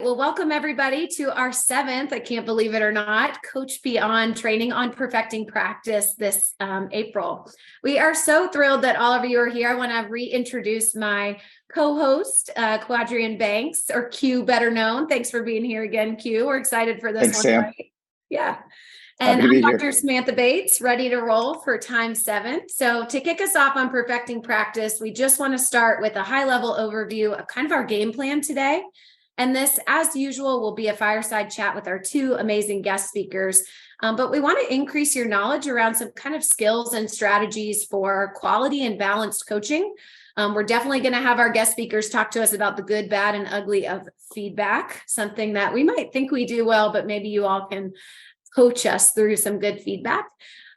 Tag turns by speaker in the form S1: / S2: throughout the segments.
S1: Well, welcome everybody to our 7th, I can't believe it or not, Coach Beyond training on perfecting practice this April. We are so thrilled that all of you are here. I want to reintroduce my co-host, Quadrian Banks, or Q better known. Thanks for being here again, Q. We're excited for this
S2: Thanks,
S1: one,
S2: Sam.
S1: right? Yeah.
S2: Happy
S1: And
S2: to
S1: I'm
S2: be
S1: Dr.
S2: here.
S1: Samantha Bates, ready to roll for time 7. So to kick us off on perfecting practice, we just want to start with a high-level overview of kind of our game plan today. And this, as usual, will be a fireside chat with our 2 amazing guest speakers. But we want to increase your knowledge around some kind of skills and strategies for quality and balanced coaching. We're definitely going to have our guest speakers talk to us about the good, bad, and ugly of feedback, something that we might think we do well, but maybe you all can coach us through some good feedback.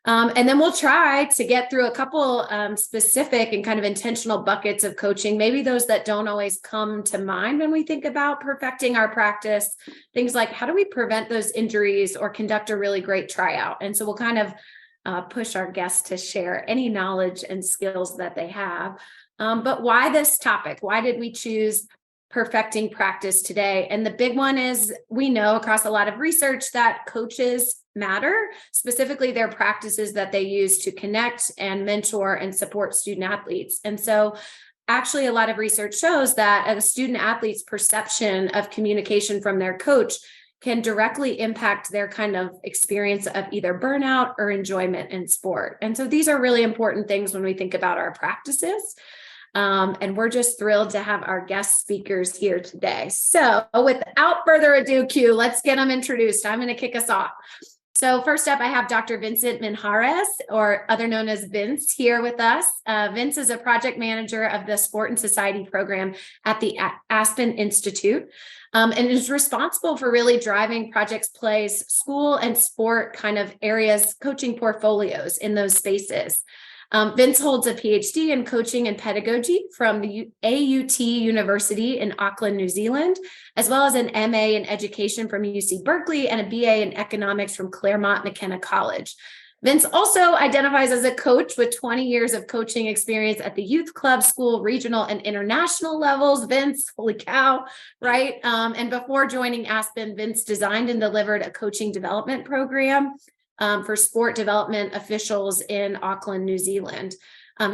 S1: And then we'll try to get through a couple specific and kind of intentional buckets of coaching, maybe those that don't always come to mind when we think about perfecting our practice, things like how do we prevent those injuries or conduct a really great tryout? And so we'll kind of push our guests to share any knowledge and skills that they have. But why this topic? Why did we choose perfecting practice today? And the big one is we know across a lot of research that coaches matter, specifically their practices that they use to connect and mentor and support student athletes. And so actually a lot of research shows that a student athlete's perception of communication from their coach can directly impact their kind of experience of either burnout or enjoyment in sport. And so these are really important things when we think about our practices. And we're just thrilled to have our guest speakers here today. So without further ado, Q, let's get them introduced. I'm going to kick us off. So first up, I have Dr. Vincent Minjares, or other known as Vince, here with us. Vince is a project manager of the Sport and Society program at the Aspen Institute, and is responsible for really driving Projects Play's school and sport kind of areas, coaching portfolios in those spaces. Vince holds a PhD in coaching and pedagogy from the AUT University in Auckland, New Zealand, as well as an MA in education from UC Berkeley and a BA in economics from Claremont McKenna College. Vince also identifies as a coach with 20 years of coaching experience at the youth club, school, regional, and international levels. Vince, holy cow, right? And before joining Aspen, Vince designed and delivered a coaching development program for sport development officials in Auckland, New Zealand.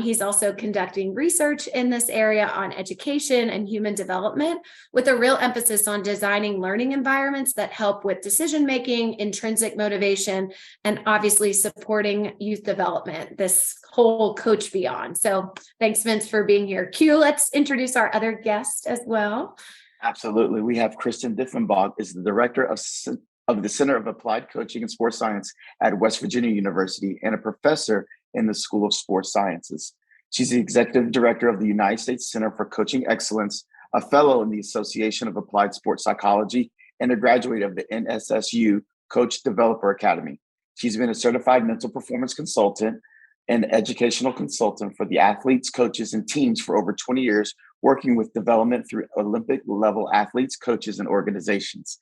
S1: He's also conducting research in this area on education and human development, with a real emphasis on designing learning environments that help with decision-making, intrinsic motivation, and obviously supporting youth development, this whole Coach Beyond. So thanks, Vince, for being here. Q, let's introduce our other guest as well.
S2: Absolutely. We have Kristen Dieffenbach, is the director of the Center of Applied Coaching and Sports Science at West Virginia University and a professor in the School of Sports Sciences. She's the executive director of the United States Center for Coaching Excellence, a fellow in the Association of Applied Sports Psychology, and a graduate of the NSSU Coach Developer Academy. She's been a certified mental performance consultant and educational consultant for the athletes, coaches, and teams for over 20 years, working with development through Olympic level athletes, coaches, and organizations.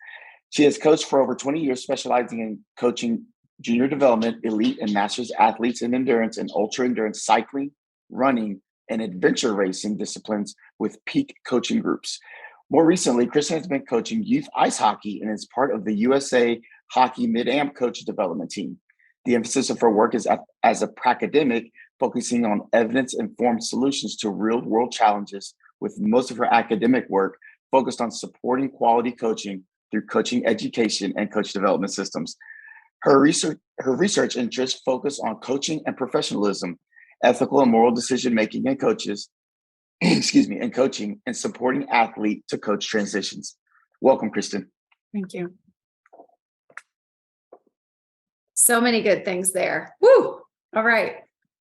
S2: She has coached for over 20 years, specializing in coaching junior development, elite and masters athletes in endurance and ultra-endurance cycling, running, and adventure racing disciplines with peak coaching groups. More recently, Kristen has been coaching youth ice hockey and is part of the USA Hockey Mid-Am coach development team. The emphasis of her work is as a pracademic, focusing on evidence-informed solutions to real-world challenges, with most of her academic work focused on supporting quality coaching through coaching education and coach development systems. Her research interests focus on coaching and professionalism, ethical and moral decision-making and coaches, and coaching and supporting athlete to coach transitions. Welcome, Kristen.
S1: Thank you. So many good things there. Woo! All right.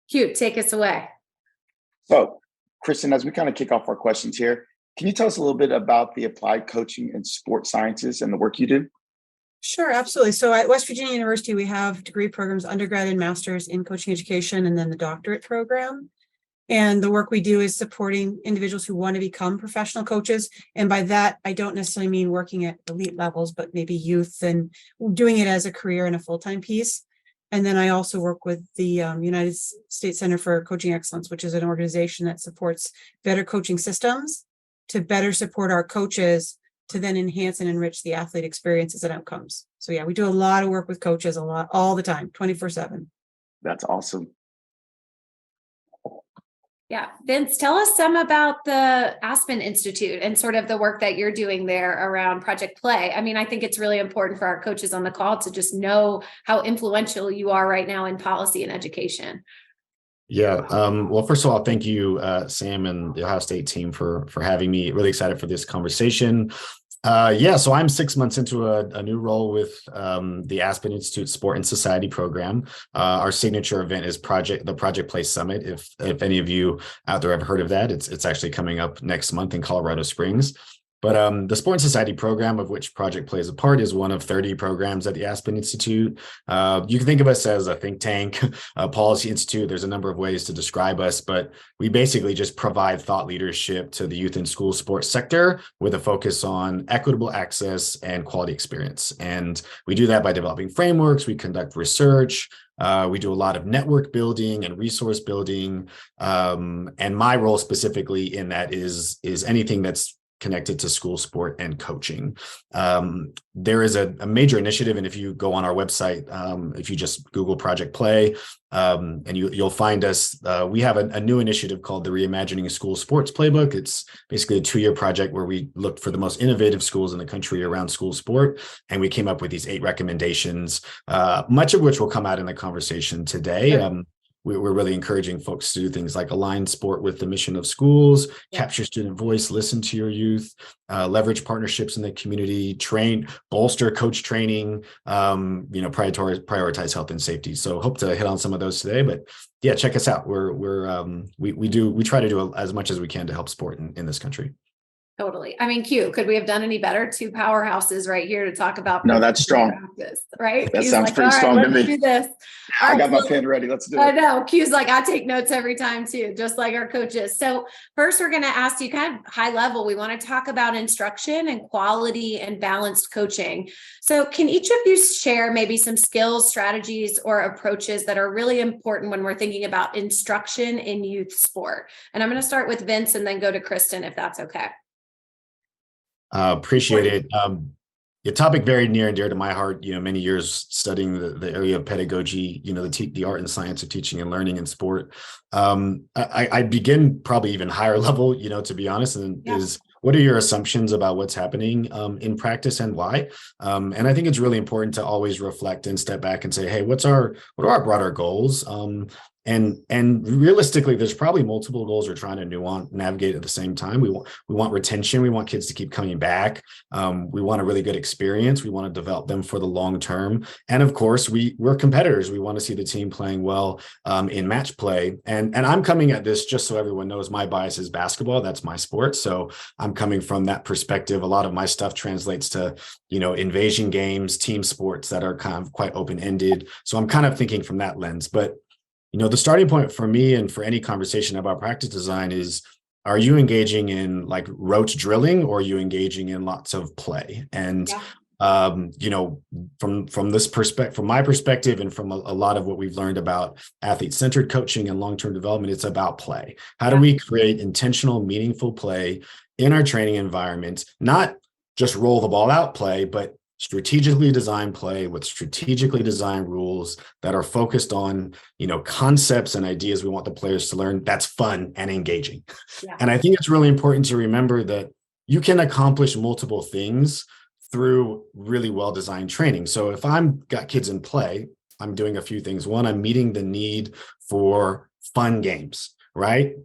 S1: Cute. Take us away.
S2: So, Kristen, as we kind of kick off our questions here, can you tell us a little bit about the applied coaching and sports sciences and the work you do?
S3: Sure, absolutely. So at West Virginia University, we have degree programs, undergrad and master's in coaching education, and then the doctorate program. And the work we do is supporting individuals who want to become professional coaches. And by that, I don't necessarily mean working at elite levels, but maybe youth, and doing it as a career and a full-time piece. And then I also work with the United States Center for Coaching Excellence, which is an organization that supports better coaching systems to better support our coaches to then enhance and enrich the athlete experiences and outcomes. So yeah, we do a lot of work with coaches all the time, 24/7.
S2: That's awesome.
S1: Yeah. Vince, tell us some about the Aspen Institute and sort of the work that you're doing there around Project Play. I mean, I think it's really important for our coaches on the call to just know how influential you are right now in policy and education.
S4: Yeah. Well, first of all, thank you, Sam and the Ohio State team for having me. Really excited for this conversation. So I'm 6 months into a new role with the Aspen Institute Sport and Society program. Our signature event is the Project Play Summit. If any of you out there have heard of that, it's actually coming up next month in Colorado Springs. But the Sport and Society program, of which Project Play is a part, is one of 30 programs at the Aspen Institute. You can think of us as a think tank, a policy institute. There's a number of ways to describe us, but we basically just provide thought leadership to the youth and school sports sector with a focus on equitable access and quality experience. And we do that by developing frameworks. We conduct research. We do a lot of network building and resource building. And my role specifically in that is anything that's connected to school sport and coaching. There is a major initiative, and if you go on our website, if you just Google Project Play, and you'll find us, we have a new initiative called the Reimagining School Sports Playbook. It's basically a 2-year project where we looked for the most innovative schools in the country around school sport, and we came up with these 8 recommendations, much of which will come out in the conversation today. Sure. We're really encouraging folks to do things like align sport with the mission of schools, capture student voice, listen to your youth, leverage partnerships in the community, bolster coach training, prioritize health and safety. So hope to hit on some of those today, but yeah, check us out. We try to do as much as we can to help sport in this country.
S1: Totally. I mean, Q, could we have done any better? 2 powerhouses right here to talk about.
S2: No, that's strong.
S1: Practice, right?
S2: That
S1: Q's
S2: sounds
S1: like,
S2: pretty strong to me.
S1: Let's do this.
S2: I got my pen ready. Let's do it.
S1: I know. Q's like, I take notes every time too, just like our coaches. So first, we're going to ask you kind of high level. We want to talk about instruction and quality and balanced coaching. So can each of you share maybe some skills, strategies, or approaches that are really important when we're thinking about instruction in youth sport? And I'm going to start with Vince and then go to Kristen, if that's okay.
S4: Appreciate it. A topic very near and dear to my heart. Many years studying the area of pedagogy. The art and science of teaching and learning in sport. I begin probably even higher level. To be honest, is what are your assumptions about what's happening in practice and why? And I think it's really important to always reflect and step back and say, hey, what are our broader goals? And realistically, there's probably multiple goals we're trying to navigate at the same time. We want retention. We want kids to keep coming back. We want a really good experience. We want to develop them for the long term. And of course, we're competitors. We want to see the team playing well in match play. And I'm coming at this, just so everyone knows, my bias is basketball. That's my sport. So I'm coming from that perspective. A lot of my stuff translates to, invasion games, team sports that are kind of quite open-ended. So I'm kind of thinking from that lens. But the starting point for me and for any conversation about practice design is, are you engaging in like rote drilling, or are you engaging in lots of play? And, from this perspective, from my perspective, and from a lot of what we've learned about athlete-centered coaching and long-term development, it's about play. How do we create intentional, meaningful play in our training environment? Not just roll the ball out play, but strategically designed play with strategically designed rules that are focused on, concepts and ideas we want the players to learn. That's fun and engaging. Yeah. And I think it's really important to remember that you can accomplish multiple things through really well-designed training. So if I'm got kids in play, I'm doing a few things. One, I'm meeting the need for fun games, right?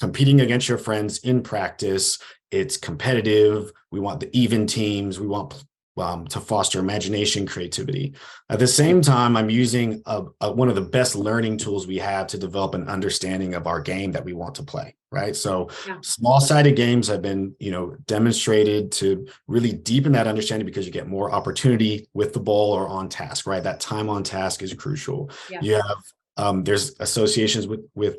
S4: Competing against your friends in practice. It's competitive. We want the even teams. We want to foster imagination, creativity. At the same time, I'm using one of the best learning tools we have to develop an understanding of our game that we want to play, right? So small-sided games have been, demonstrated to really deepen that understanding, because you get more opportunity with the ball or on task, right? That time on task is crucial. Yeah. You have there's associations with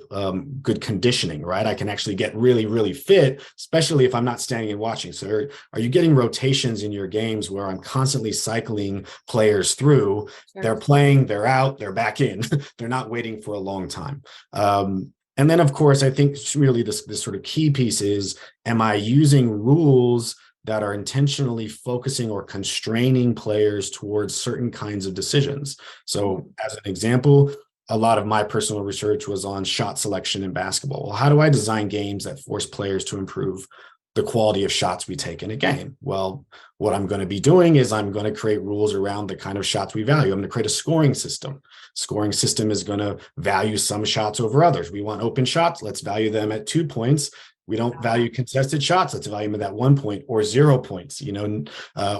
S4: good conditioning, right? I can actually get really, really fit, especially if I'm not standing and watching. So are you getting rotations in your games where I'm constantly cycling players through? Sure. They're playing, they're out, they're back in. They're not waiting for a long time. And then, of course, I think really this sort of key piece is, am I using rules that are intentionally focusing or constraining players towards certain kinds of decisions. So as an example, a lot of my personal research was on shot selection in basketball. Well, how do I design games that force players to improve the quality of shots we take in a game? Well, what I'm going to be doing is I'm going to create rules around the kind of shots we value. I'm going to create a scoring system. Scoring system is going to value some shots over others. We want open shots. Let's value them at 2 points. We don't value contested shots. Let's value them at 1 point or 0 points,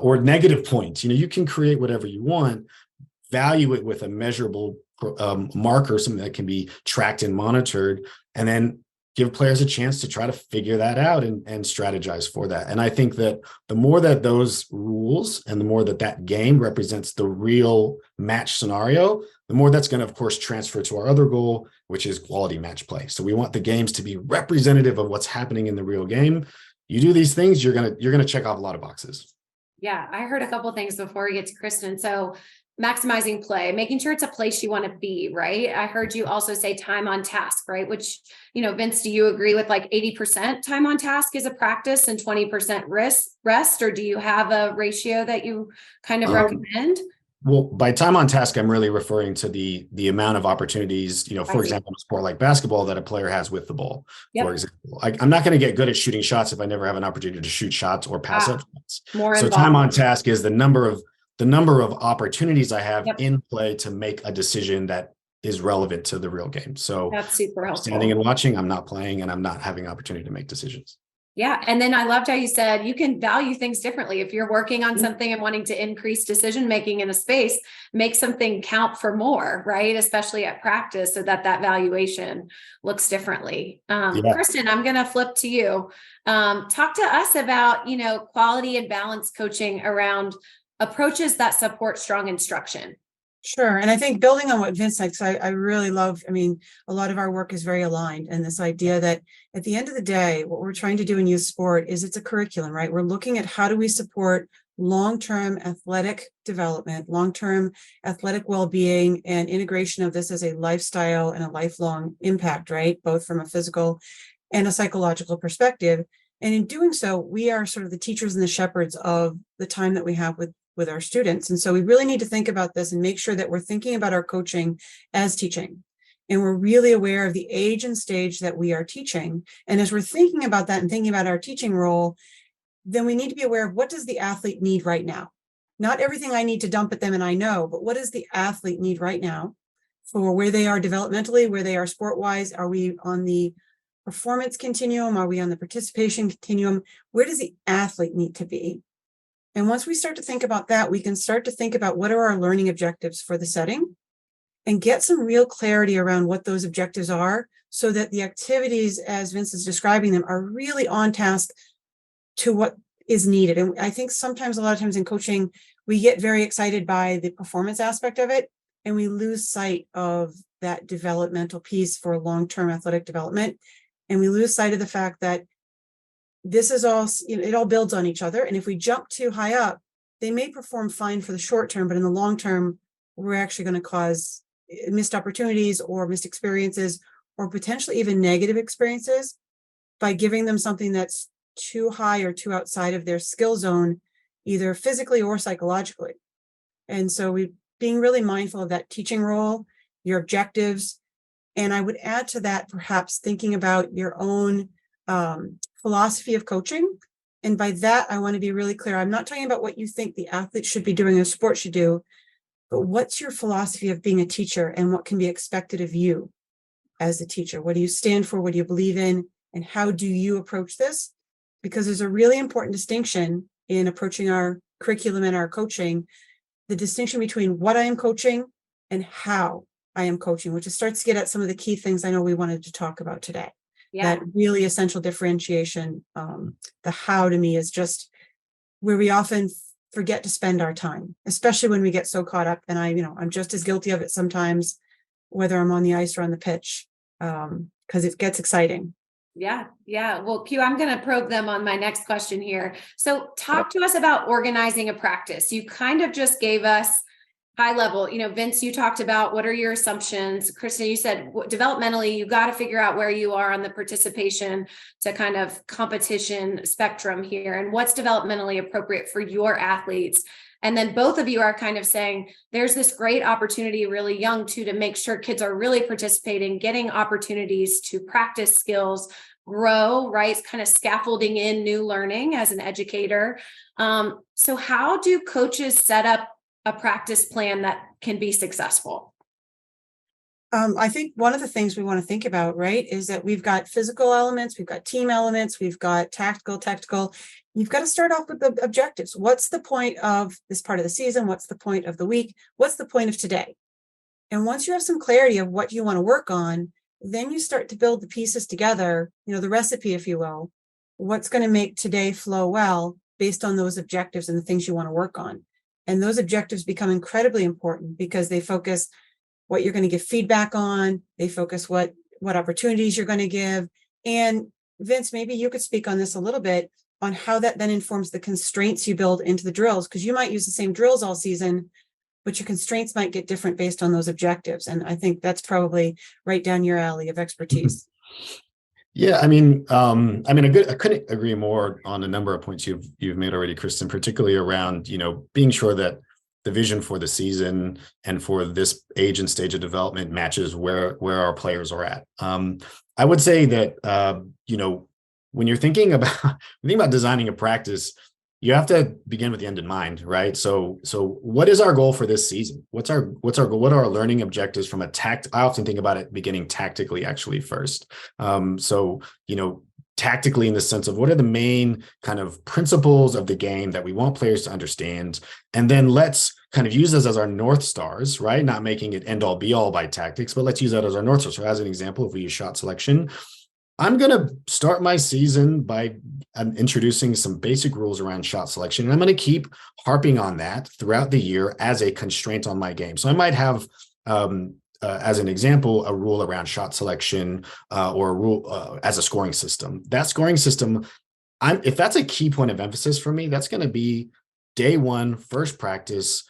S4: or negative points. You can create whatever you want, value it with a measurable marker, something that can be tracked and monitored, and then give players a chance to try to figure that out and strategize for that. And I think that the more that those rules and the more that game represents the real match scenario, the more that's going to, of course, transfer to our other goal, which is quality match play. So we want the games to be representative of what's happening in the real game. You do these things, you're going to check off a lot of boxes.
S1: Yeah, I heard a couple of things before we get to Kristen. So maximizing play, making sure it's a place you want to be, right? I heard you also say time on task, right? Which, Vince, do you agree with like 80% time on task is a practice and 20% rest? Or do you have a ratio that you kind of recommend?
S4: Well, by time on task, I'm really referring to the amount of opportunities, for example, in a sport like basketball that a player has with the ball. Yep. For example, I'm not going to get good at shooting shots if I never have an opportunity to shoot shots or pass up shots. So time on task is the number of opportunities I have in play to make a decision that is relevant to the real game. So
S1: that's super helpful.
S4: Standing and watching, I'm not playing, and I'm not having opportunity to make decisions.
S1: Yeah. And then I loved how you said you can value things differently. If you're working on something and wanting to increase decision-making in a space, make something count for more, right? Especially at practice, so that valuation looks differently. Kristen, I'm going to flip to you. Talk to us about, quality and balance coaching around approaches that support strong instruction.
S3: Sure. And I think building on what Vince said, I really love, a lot of our work is very aligned. And this idea that at the end of the day, what we're trying to do in youth sport is it's a curriculum, right? We're looking at how do we support long-term athletic development, long-term athletic well-being, and integration of this as a lifestyle and a lifelong impact, right? Both from a physical and a psychological perspective. And in doing so, we are sort of the teachers and the shepherds of the time that we have with our students. And so we really need to think about this and make sure that we're thinking about our coaching as teaching. And we're really aware of the age and stage that we are teaching. And as we're thinking about that and thinking about our teaching role, then we need to be aware of what does the athlete need right now? Not everything I need to dump at them and I know, but what does the athlete need right now for where they are developmentally, where they are sport-wise? Are we on the performance continuum? Are we on the participation continuum? Where does the athlete need to be? And once we start to think about that, we can start to think about what are our learning objectives for the setting and get some real clarity around what those objectives are so that the activities, as Vince is describing them, are really on task to what is needed. And I think sometimes, a lot of times in coaching, we get very excited by the performance aspect of it, and we lose sight of that developmental piece for long-term athletic development. And we lose sight of the fact that this is all, it all builds on each other. And if we jump too high up, they may perform fine for the short term, but in the long term, we're actually going to cause missed opportunities or missed experiences, or potentially even negative experiences by giving them something that's too high or too outside of their skill zone, either physically or psychologically. And so being really mindful of that teaching role, your objectives. And I would add to that, perhaps thinking about your own philosophy of coaching. And by that, I want to be really clear. I'm not talking about what you think the athlete should be doing or sport should do, but what's your philosophy of being a teacher and what can be expected of you as a teacher? What do you stand for? What do you believe in? And how do you approach this? Because there's a really important distinction in approaching our curriculum and our coaching, the distinction between what I am coaching and how I am coaching, which starts to get at some of the key things I know we wanted to talk about today. Yeah. That really essential differentiation. The how to me is just where we often forget to spend our time, especially when we get so caught up. And I'm just as guilty of it sometimes, whether I'm on the ice or on the pitch, because it gets exciting.
S1: Yeah. Well, Q, I'm going to probe them on my next question here. So talk to us about organizing a practice. You kind of just gave us high level, Vince, you talked about what are your assumptions. Kristen, you said developmentally, you got to figure out where you are on the participation to kind of competition spectrum here and what's developmentally appropriate for your athletes. And then both of you are kind of saying there's this great opportunity really young too, to make sure kids are really participating, getting opportunities to practice skills, grow, right? Kind of scaffolding in new learning as an educator. So how do coaches set up a practice plan that can be successful?
S3: I think one of the things we want to think about, right, is that we've got physical elements, we've got team elements, we've got tactical. You've got to start off with the objectives. What's the point of this part of the season? What's the point of the week? What's the point of today? And once you have some clarity of what you want to work on, then you start to build the pieces together, the recipe, if you will, what's going to make today flow well based on those objectives and the things you want to work on. And those objectives become incredibly important because they focus what you're going to give feedback on. They focus what opportunities you're going to give. And Vince, maybe you could speak on this a little bit on how that then informs the constraints you build into the drills, because you might use the same drills all season, but your constraints might get different based on those objectives. And I think that's probably right down your alley of expertise.
S4: Yeah, I couldn't agree more on a number of points you've made already, Kristen, particularly around, being sure that the vision for the season and for this age and stage of development matches where our players are at. I would say that, when you're thinking about designing a practice, you have to begin with the end in mind, right? So what is our goal for this season? What's our goal? What are our learning objectives from I often think about it beginning tactically actually first. Tactically in the sense of what are the main kind of principles of the game that we want players to understand. And then let's kind of use this as our North Stars, right? Not making it end all be all by tactics, but let's use that as our North Stars. So as an example, if we use shot selection, I'm going to start my season by introducing some basic rules around shot selection. And I'm going to keep harping on that throughout the year as a constraint on my game. So I might have, as an example, a rule around shot selection or a rule as a scoring system. That scoring system, if that's a key point of emphasis for me, that's going to be day one, first practice,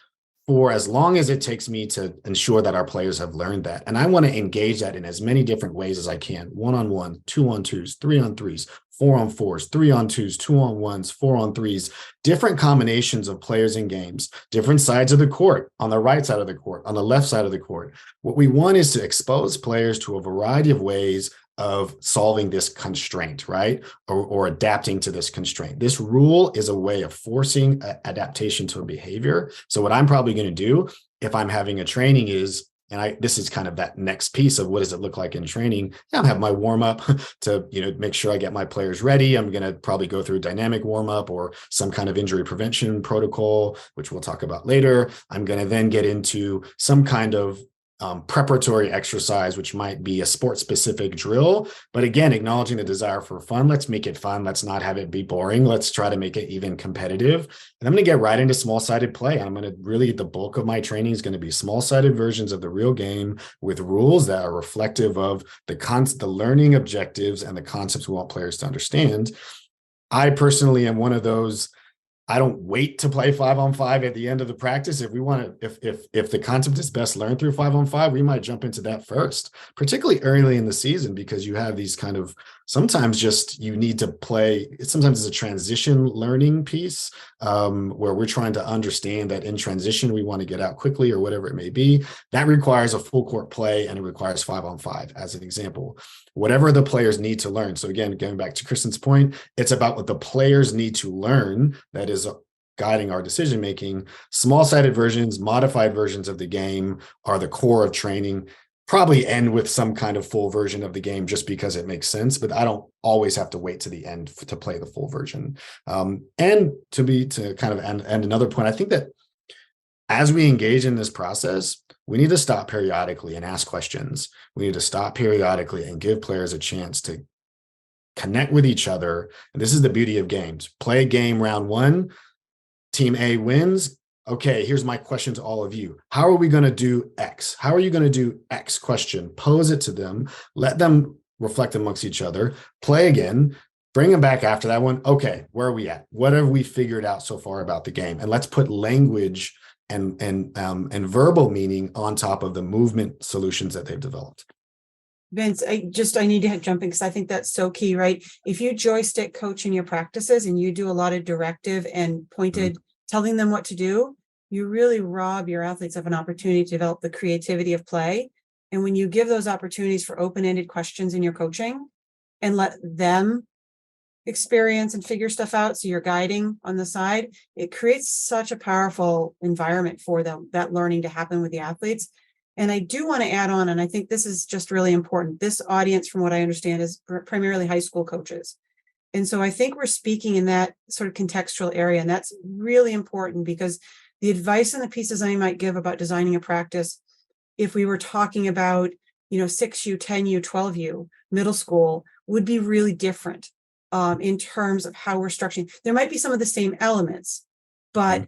S4: for as long as it takes me to ensure that our players have learned that. And I want to engage that in as many different ways as I can. 1-on-1, 2-on-2s, 3-on-3s, 4-on-4s, 3-on-2s, 2-on-1s, 4-on-3s, different combinations of players in games, different sides of the court, on the right side of the court, on the left side of the court. What we want is to expose players to a variety of ways of solving this constraint, right? Or adapting to this constraint. This rule is a way of forcing adaptation to a behavior. So what I'm probably going to do if I'm having a training is, this is kind of that next piece of what does it look like in training. I'll have my warm up to, make sure I get my players ready. I'm going to probably go through a dynamic warm up or some kind of injury prevention protocol, which we'll talk about later. I'm going to then get into some kind of preparatory exercise, which might be a sport-specific drill. But again, acknowledging the desire for fun. Let's make it fun. Let's not have it be boring. Let's try to make it even competitive. And I'm going to get right into small-sided play. I'm going to really, the bulk of my training is going to be small-sided versions of the real game with rules that are reflective of the learning objectives and the concepts we want players to understand. I personally am one of those. I don't wait to play 5-on-5 at the end of the practice. If we want to, if the concept is best learned through 5-on-5, we might jump into that first, particularly early in the season, because you have these kind of, sometimes just you need to play. Sometimes it's a transition learning piece where we're trying to understand that in transition, we want to get out quickly or whatever it may be. That requires a full court play and it requires 5-on-5 as an example. Whatever the players need to learn. So again, going back to Kristen's point, it's about what the players need to learn that is guiding our decision-making. Small-sided versions, modified versions of the game are the core of training. Probably end with some kind of full version of the game just because it makes sense, but I don't always have to wait to the end to play the full version. And to kind of end another point, I think that as we engage in this process, we need to stop periodically and ask questions. We need to stop periodically and give players a chance to connect with each other. And this is the beauty of games. Play game round one, team A wins. Okay, here's my question to all of you. How are we going to do X? How are you going to do X question? Pose it to them. Let them reflect amongst each other. Play again. Bring them back after that one. Okay, where are we at? What have we figured out so far about the game? And let's put language and verbal meaning on top of the movement solutions that they've developed.
S3: Vince, I need to jump in because I think that's so key, right? If you joystick coach in your practices and you do a lot of directive and pointed, telling them what to do, you really rob your athletes of an opportunity to develop the creativity of play. And when you give those opportunities for open-ended questions in your coaching and let them experience and figure stuff out, so you're guiding on the side, it creates such a powerful environment for them, that learning to happen with the athletes. And I do want to add on, and I think this is just really important. This audience, from what I understand, is primarily high school coaches. And so I think we're speaking in that sort of contextual area. And that's really important because the advice and the pieces I might give about designing a practice, if we were talking about, 6U, 10U, 12U, middle school, would be really different in terms of how we're structuring. There might be some of the same elements, but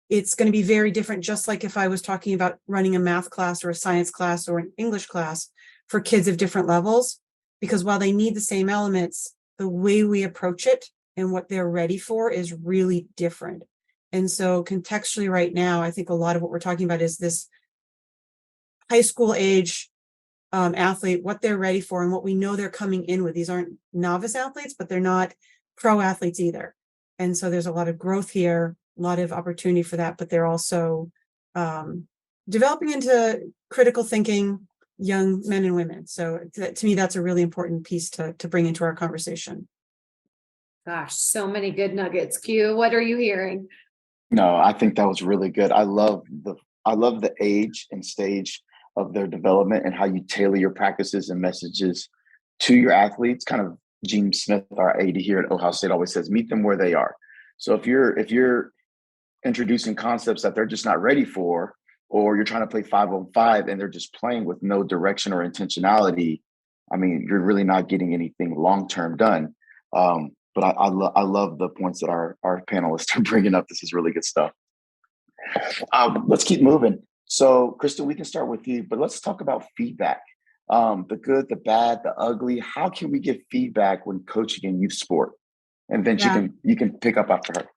S3: it's going to be very different, just like if I was talking about running a math class or a science class or an English class for kids of different levels, because while they need the same elements, the way we approach it and what they're ready for is really different. And so contextually right now, I think a lot of what we're talking about is this high school age athlete, what they're ready for and what we know they're coming in with. These aren't novice athletes, but they're not pro athletes either. And so there's a lot of growth here, a lot of opportunity for that, but they're also developing into critical thinking young men and women. So to me, that's a really important piece to bring into our conversation.
S1: Gosh, so many good nuggets. Q, what are you hearing?
S2: No, I think that was really good. I love the age and stage of their development and how you tailor your practices and messages to your athletes. Kind of Gene Smith, our AD here at Ohio State, always says, meet them where they are. So if you're introducing concepts that they're just not ready for, or you're trying to play 5-on-5 and they're just playing with no direction or intentionality, I mean, you're really not getting anything long-term done. But I love the points that our panelists are bringing up. This is really good stuff. Let's keep moving. So, Kristen, we can start with you, but let's talk about feedback. The good, the bad, the ugly. How can we give feedback when coaching in youth sport? And then you can pick up after her.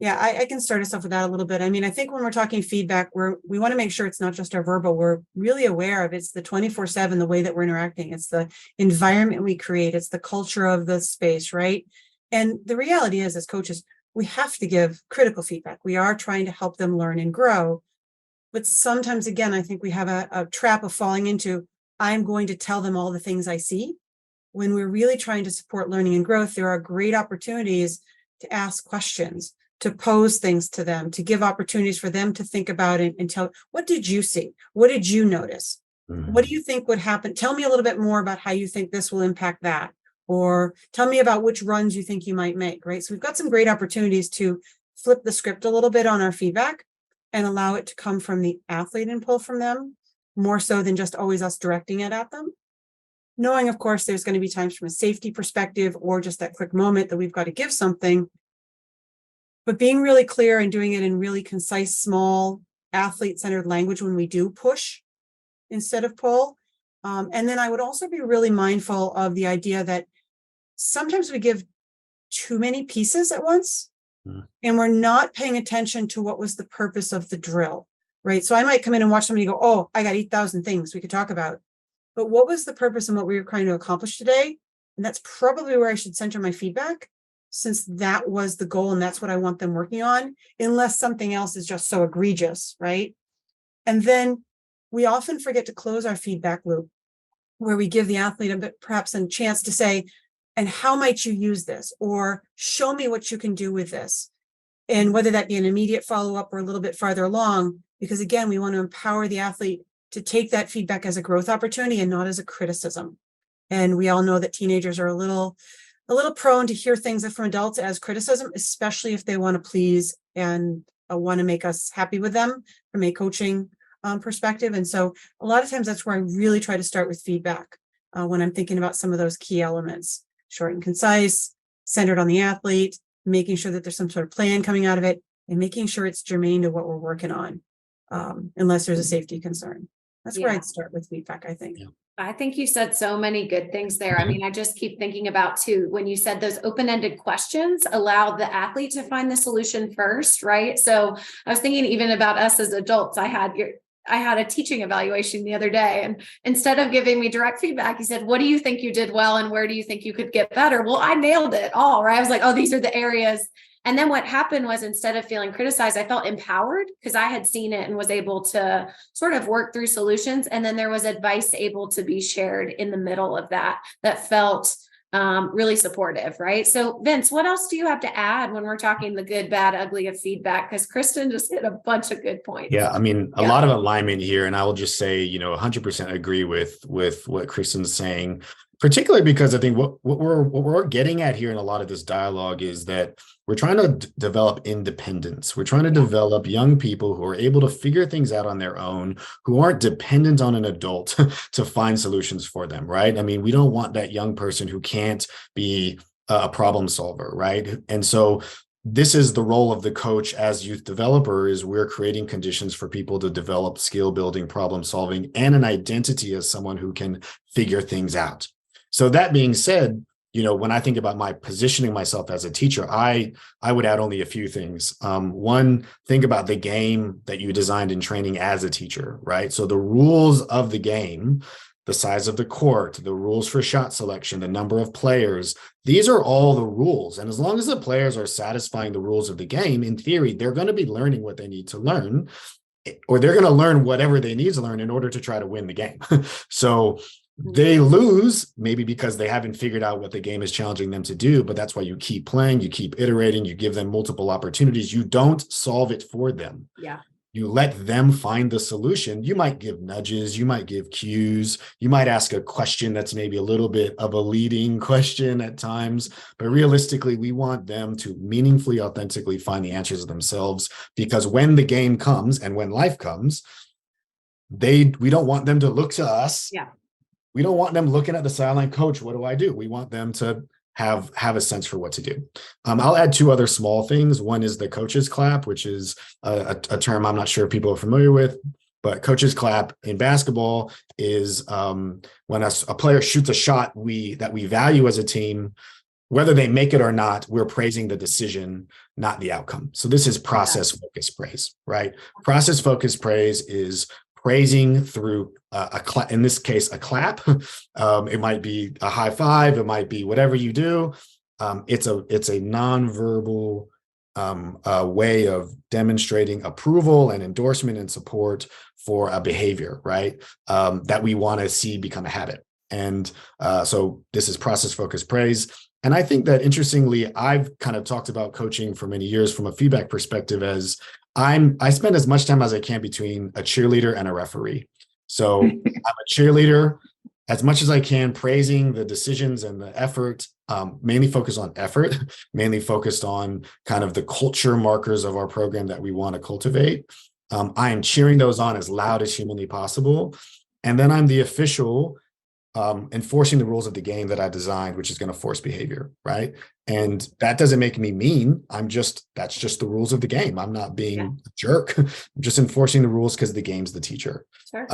S3: Yeah, I can start us off with that a little bit. I mean, I think when we're talking feedback, we want to make sure it's not just our verbal. We're really aware of it's the 24/7, the way that we're interacting. It's the environment we create. It's the culture of the space, right? And the reality is, as coaches, we have to give critical feedback. We are trying to help them learn and grow. But sometimes, again, I think we have a trap of falling into, I'm going to tell them all the things I see. When we're really trying to support learning and growth, there are great opportunities to ask questions, to pose things to them, to give opportunities for them to think about it and tell, what did you see? What did you notice? Mm-hmm. What do you think would happen? Tell me a little bit more about how you think this will impact that. Or tell me about which runs you think you might make, right? So we've got some great opportunities to flip the script a little bit on our feedback and allow it to come from the athlete and pull from them, more so than just always us directing it at them. Knowing, of course, there's going to be times from a safety perspective or just that quick moment that we've got to give something. But being really clear and doing it in really concise, small, athlete-centered language when we do push instead of pull. And then I would also be really mindful of the idea that sometimes we give too many pieces at once. And we're not paying attention to what was the purpose of the drill, right? So I might come in and watch somebody go, oh, I got 8,000 things we could talk about. But what was the purpose and what we were trying to accomplish today? And that's probably where I should center my feedback, since that was the goal and that's what I want them working on, unless something else is just so egregious, right? And then we often forget to close our feedback loop, where we give the athlete a bit, perhaps a chance to say, and how might you use this? Or show me what you can do with this. And whether that be an immediate follow-up or a little bit farther along, because again, we want to empower the athlete to take that feedback as a growth opportunity and not as a criticism. And we all know that teenagers are a little prone to hear things from adults as criticism, especially if they want to please and want to make us happy with them from a coaching perspective. And so a lot of times that's where I really try to start with feedback when I'm thinking about some of those key elements. Short and concise, centered on the athlete, making sure that there's some sort of plan coming out of it, and making sure it's germane to what we're working on, unless there's a safety concern. That's where I'd start with feedback, I think.
S1: I think you said so many good things there. I mean, I just keep thinking about too, when you said those open-ended questions allow the athlete to find the solution first, right? So I was thinking even about us as adults. I had a teaching evaluation the other day, and instead of giving me direct feedback, he said, what do you think you did well? And where do you think you could get better? Well, I nailed it all, right? I was like, oh, these are the areas. And then what happened was, instead of feeling criticized, I felt empowered because I had seen it and was able to sort of work through solutions. And then there was advice able to be shared in the middle of that felt really supportive, right? So Vince, what else do you have to add when we're talking the good, bad, ugly of feedback? Because Kristen just hit a bunch of good points.
S4: Yeah, I mean, a lot of alignment here, and I will just say, 100% agree with what Kristen's saying, particularly because I think what we're getting at here in a lot of this dialogue is that we're trying to develop independence. We're trying to develop young people who are able to figure things out on their own, who aren't dependent on an adult to find solutions for them, right? I mean, we don't want that young person who can't be a problem solver, right? And so this is the role of the coach as youth developer, is we're creating conditions for people to develop skill building, problem solving, and an identity as someone who can figure things out. So that being said, when I think about my positioning myself as a teacher, I would add only a few things. One, think about the game that you designed in training as a teacher, right? So the rules of the game, the size of the court, the rules for shot selection, the number of players, these are all the rules. And as long as the players are satisfying the rules of the game, in theory, they're going to be learning what they need to learn, or they're going to learn whatever they need to learn in order to try to win the game. So they lose maybe because they haven't figured out what the game is challenging them to do, but that's why you keep playing, you keep iterating, you give them multiple opportunities. You don't solve it for them.
S1: Yeah.
S4: You let them find the solution. You might give nudges, you might give cues, you might ask a question that's maybe a little bit of a leading question at times, but realistically, we want them to meaningfully, authentically find the answers themselves, because when the game comes and when life comes, we don't want them to look to us.
S1: Yeah.
S4: We don't want them looking at the sideline, coach, what do I do? We want them to have a sense for what to do. I'll add two other small things. One is the coach's clap, which is a term I'm not sure if people are familiar with, but coach's clap in basketball is when a player shoots a shot that we value as a team, whether they make it or not, we're praising the decision, not the outcome. So this is process-focused praise, right? Process-focused praise is praising through in this case, a clap. It might be a high five. It might be whatever you do. It's a nonverbal way of demonstrating approval and endorsement and support for a behavior, right? That we want to see become a habit. And so this is process-focused praise. And I think that, interestingly, I've kind of talked about coaching for many years from a feedback perspective as I spend as much time as I can between a cheerleader and a referee. So I'm a cheerleader as much as I can, praising the decisions and the effort, mainly focused on effort, mainly focused on kind of the culture markers of our program that we want to cultivate. I am cheering those on as loud as humanly possible. And then I'm the official enforcing the rules of the game that I designed, which is going to force behavior, right? And that doesn't make me mean. That's just the rules of the game. I'm not being a jerk. I'm just enforcing the rules because the game's the teacher.
S1: Sure.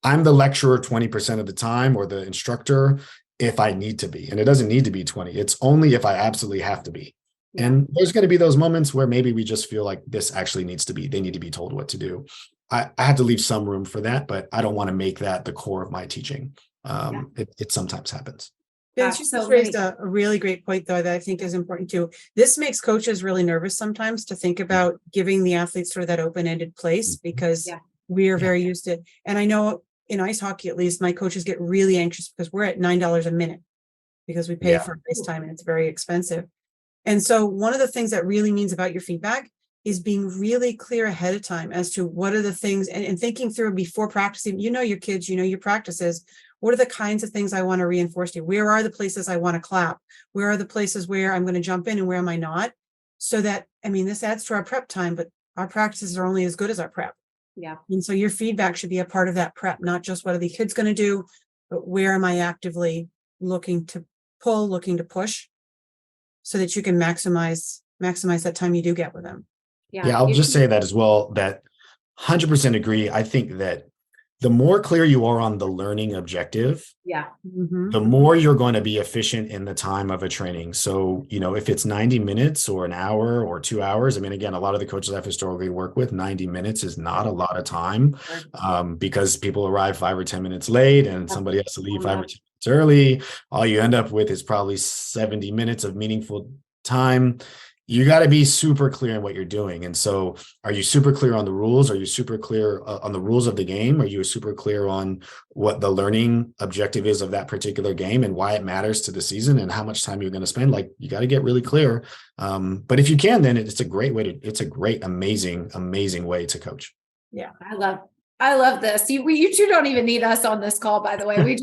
S4: I'm the lecturer 20% of the time, or the instructor if I need to be. And it doesn't need to be 20. It's only if I absolutely have to be. Yeah. And there's going to be those moments where maybe we just feel like this actually they need to be told what to do. I have to leave some room for that, but I don't want to make that the core of my teaching. It sometimes happens.
S3: Vince, you just raised a really great point, though, that I think is important too. This makes coaches really nervous sometimes to think about giving the athletes sort of that open-ended place, because we are very used to it. And I know in ice hockey, at least, my coaches get really anxious because we're at $9 a minute because we pay for ice time and it's very expensive. And so one of the things that really means about your feedback is being really clear ahead of time as to what are the things, and thinking through before practicing, your kids, your practices. What are the kinds of things I want to reinforce to you? Where are the places I want to clap? Where are the places where I'm going to jump in and where am I not? So that, this adds to our prep time, but our practices are only as good as our prep.
S1: Yeah.
S3: And so your feedback should be a part of that prep, not just what are the kids going to do, but where am I actively looking to pull, looking to push, so that you can maximize that time you do get with them.
S4: Yeah, I'll just say that as well, that 100% agree. I think that the more clear you are on the learning objective,
S1: Yeah.
S3: Mhm.
S4: the more you're going to be efficient in the time of a training. So, if it's 90 minutes or an hour or 2 hours, I mean, again, a lot of the coaches I've historically worked with, 90 minutes is not a lot of time, because people arrive 5 or 10 minutes late and somebody has to leave 5 or 10 minutes early. All you end up with is probably 70 minutes of meaningful time. You got to be super clear on what you're doing. And so, are you super clear on the rules? Are you super clear on the rules of the game? Are you super clear on what the learning objective is of that particular game and why it matters to the season and how much time you're going to spend? Like, you got to get really clear. But if you can, then it's a great, amazing way to coach.
S3: Yeah.
S1: I love this. You two don't even need us on this call, by the way. We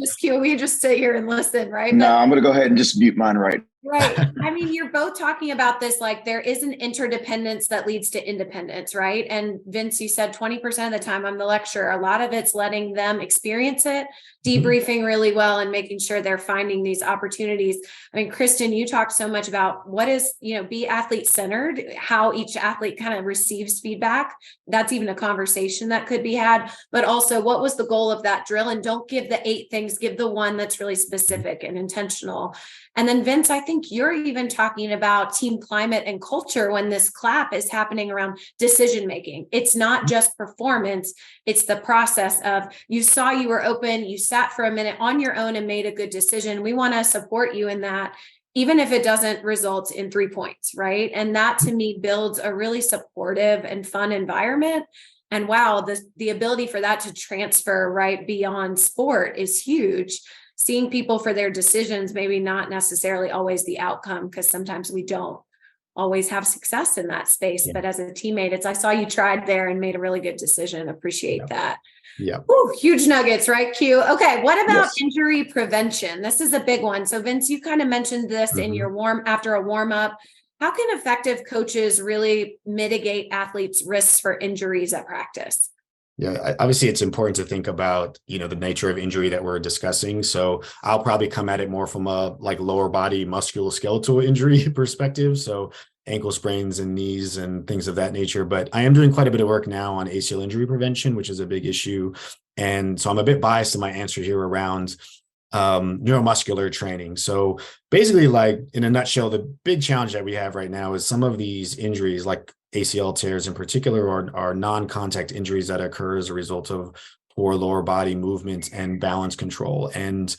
S1: just sit here and listen, right?
S2: No, I'm going to go ahead and just mute mine right.
S1: Right. I mean, you're both talking about this, like there is an interdependence that leads to independence, right? And Vince, you said 20% of the time I'm the lecturer. A lot of it's letting them experience it, debriefing really well and making sure they're finding these opportunities. I mean, Kristen, you talked so much about what is, be athlete centered, how each athlete kind of receives feedback. That's even a conversation that could be had, but also what was the goal of that drill? And don't give the 8 things, give the one that's really specific and intentional. And then Vince, I think you're even talking about team climate and culture when this clap is happening around decision-making. It's not just performance, it's the process of you saw you were open, you sat for a minute on your own and made a good decision. We want to support you in that, even if it doesn't result in 3 points, right? And that to me builds a really supportive and fun environment. And wow, the ability for that to transfer right beyond sport is huge. Seeing people for their decisions, maybe not necessarily always the outcome, because sometimes we don't always have success in that space. Yeah. But as a teammate, I saw you tried there and made a really good decision. Appreciate that.
S4: Yeah.
S1: Ooh, huge nuggets, right, Q? Okay, what about injury prevention? This is a big one. So Vince, you kind of mentioned this in your after a warm up. How can effective coaches really mitigate athletes' risks for injuries at practice?
S4: Yeah, obviously it's important to think about, the nature of injury that we're discussing. So I'll probably come at it more from a lower body musculoskeletal injury perspective. So ankle sprains and knees and things of that nature. But I am doing quite a bit of work now on ACL injury prevention, which is a big issue. And so I'm a bit biased in my answer here around neuromuscular training. So basically, in a nutshell, the big challenge that we have right now is some of these injuries, like ACL tears in particular, are non-contact injuries that occur as a result of poor lower body movement and balance control. And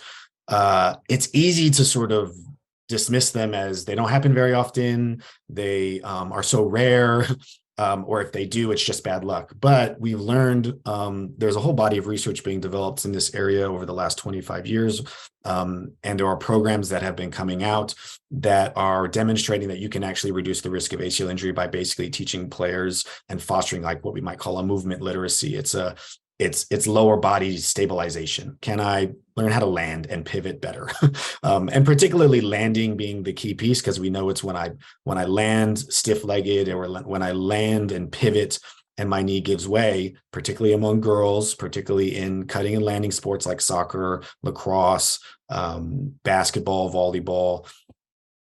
S4: it's easy to sort of dismiss them as they don't happen very often. They are so rare. Or if they do, it's just bad luck. But we've learned there's a whole body of research being developed in this area over the last 25 years. And there are programs that have been coming out that are demonstrating that you can actually reduce the risk of ACL injury by basically teaching players and fostering what we might call a movement literacy. It's lower body stabilization. Can I learn how to land and pivot better? And particularly landing being the key piece, because we know it's when I land stiff-legged or when I land and pivot and my knee gives way, particularly among girls, particularly in cutting and landing sports like soccer, lacrosse, basketball, volleyball.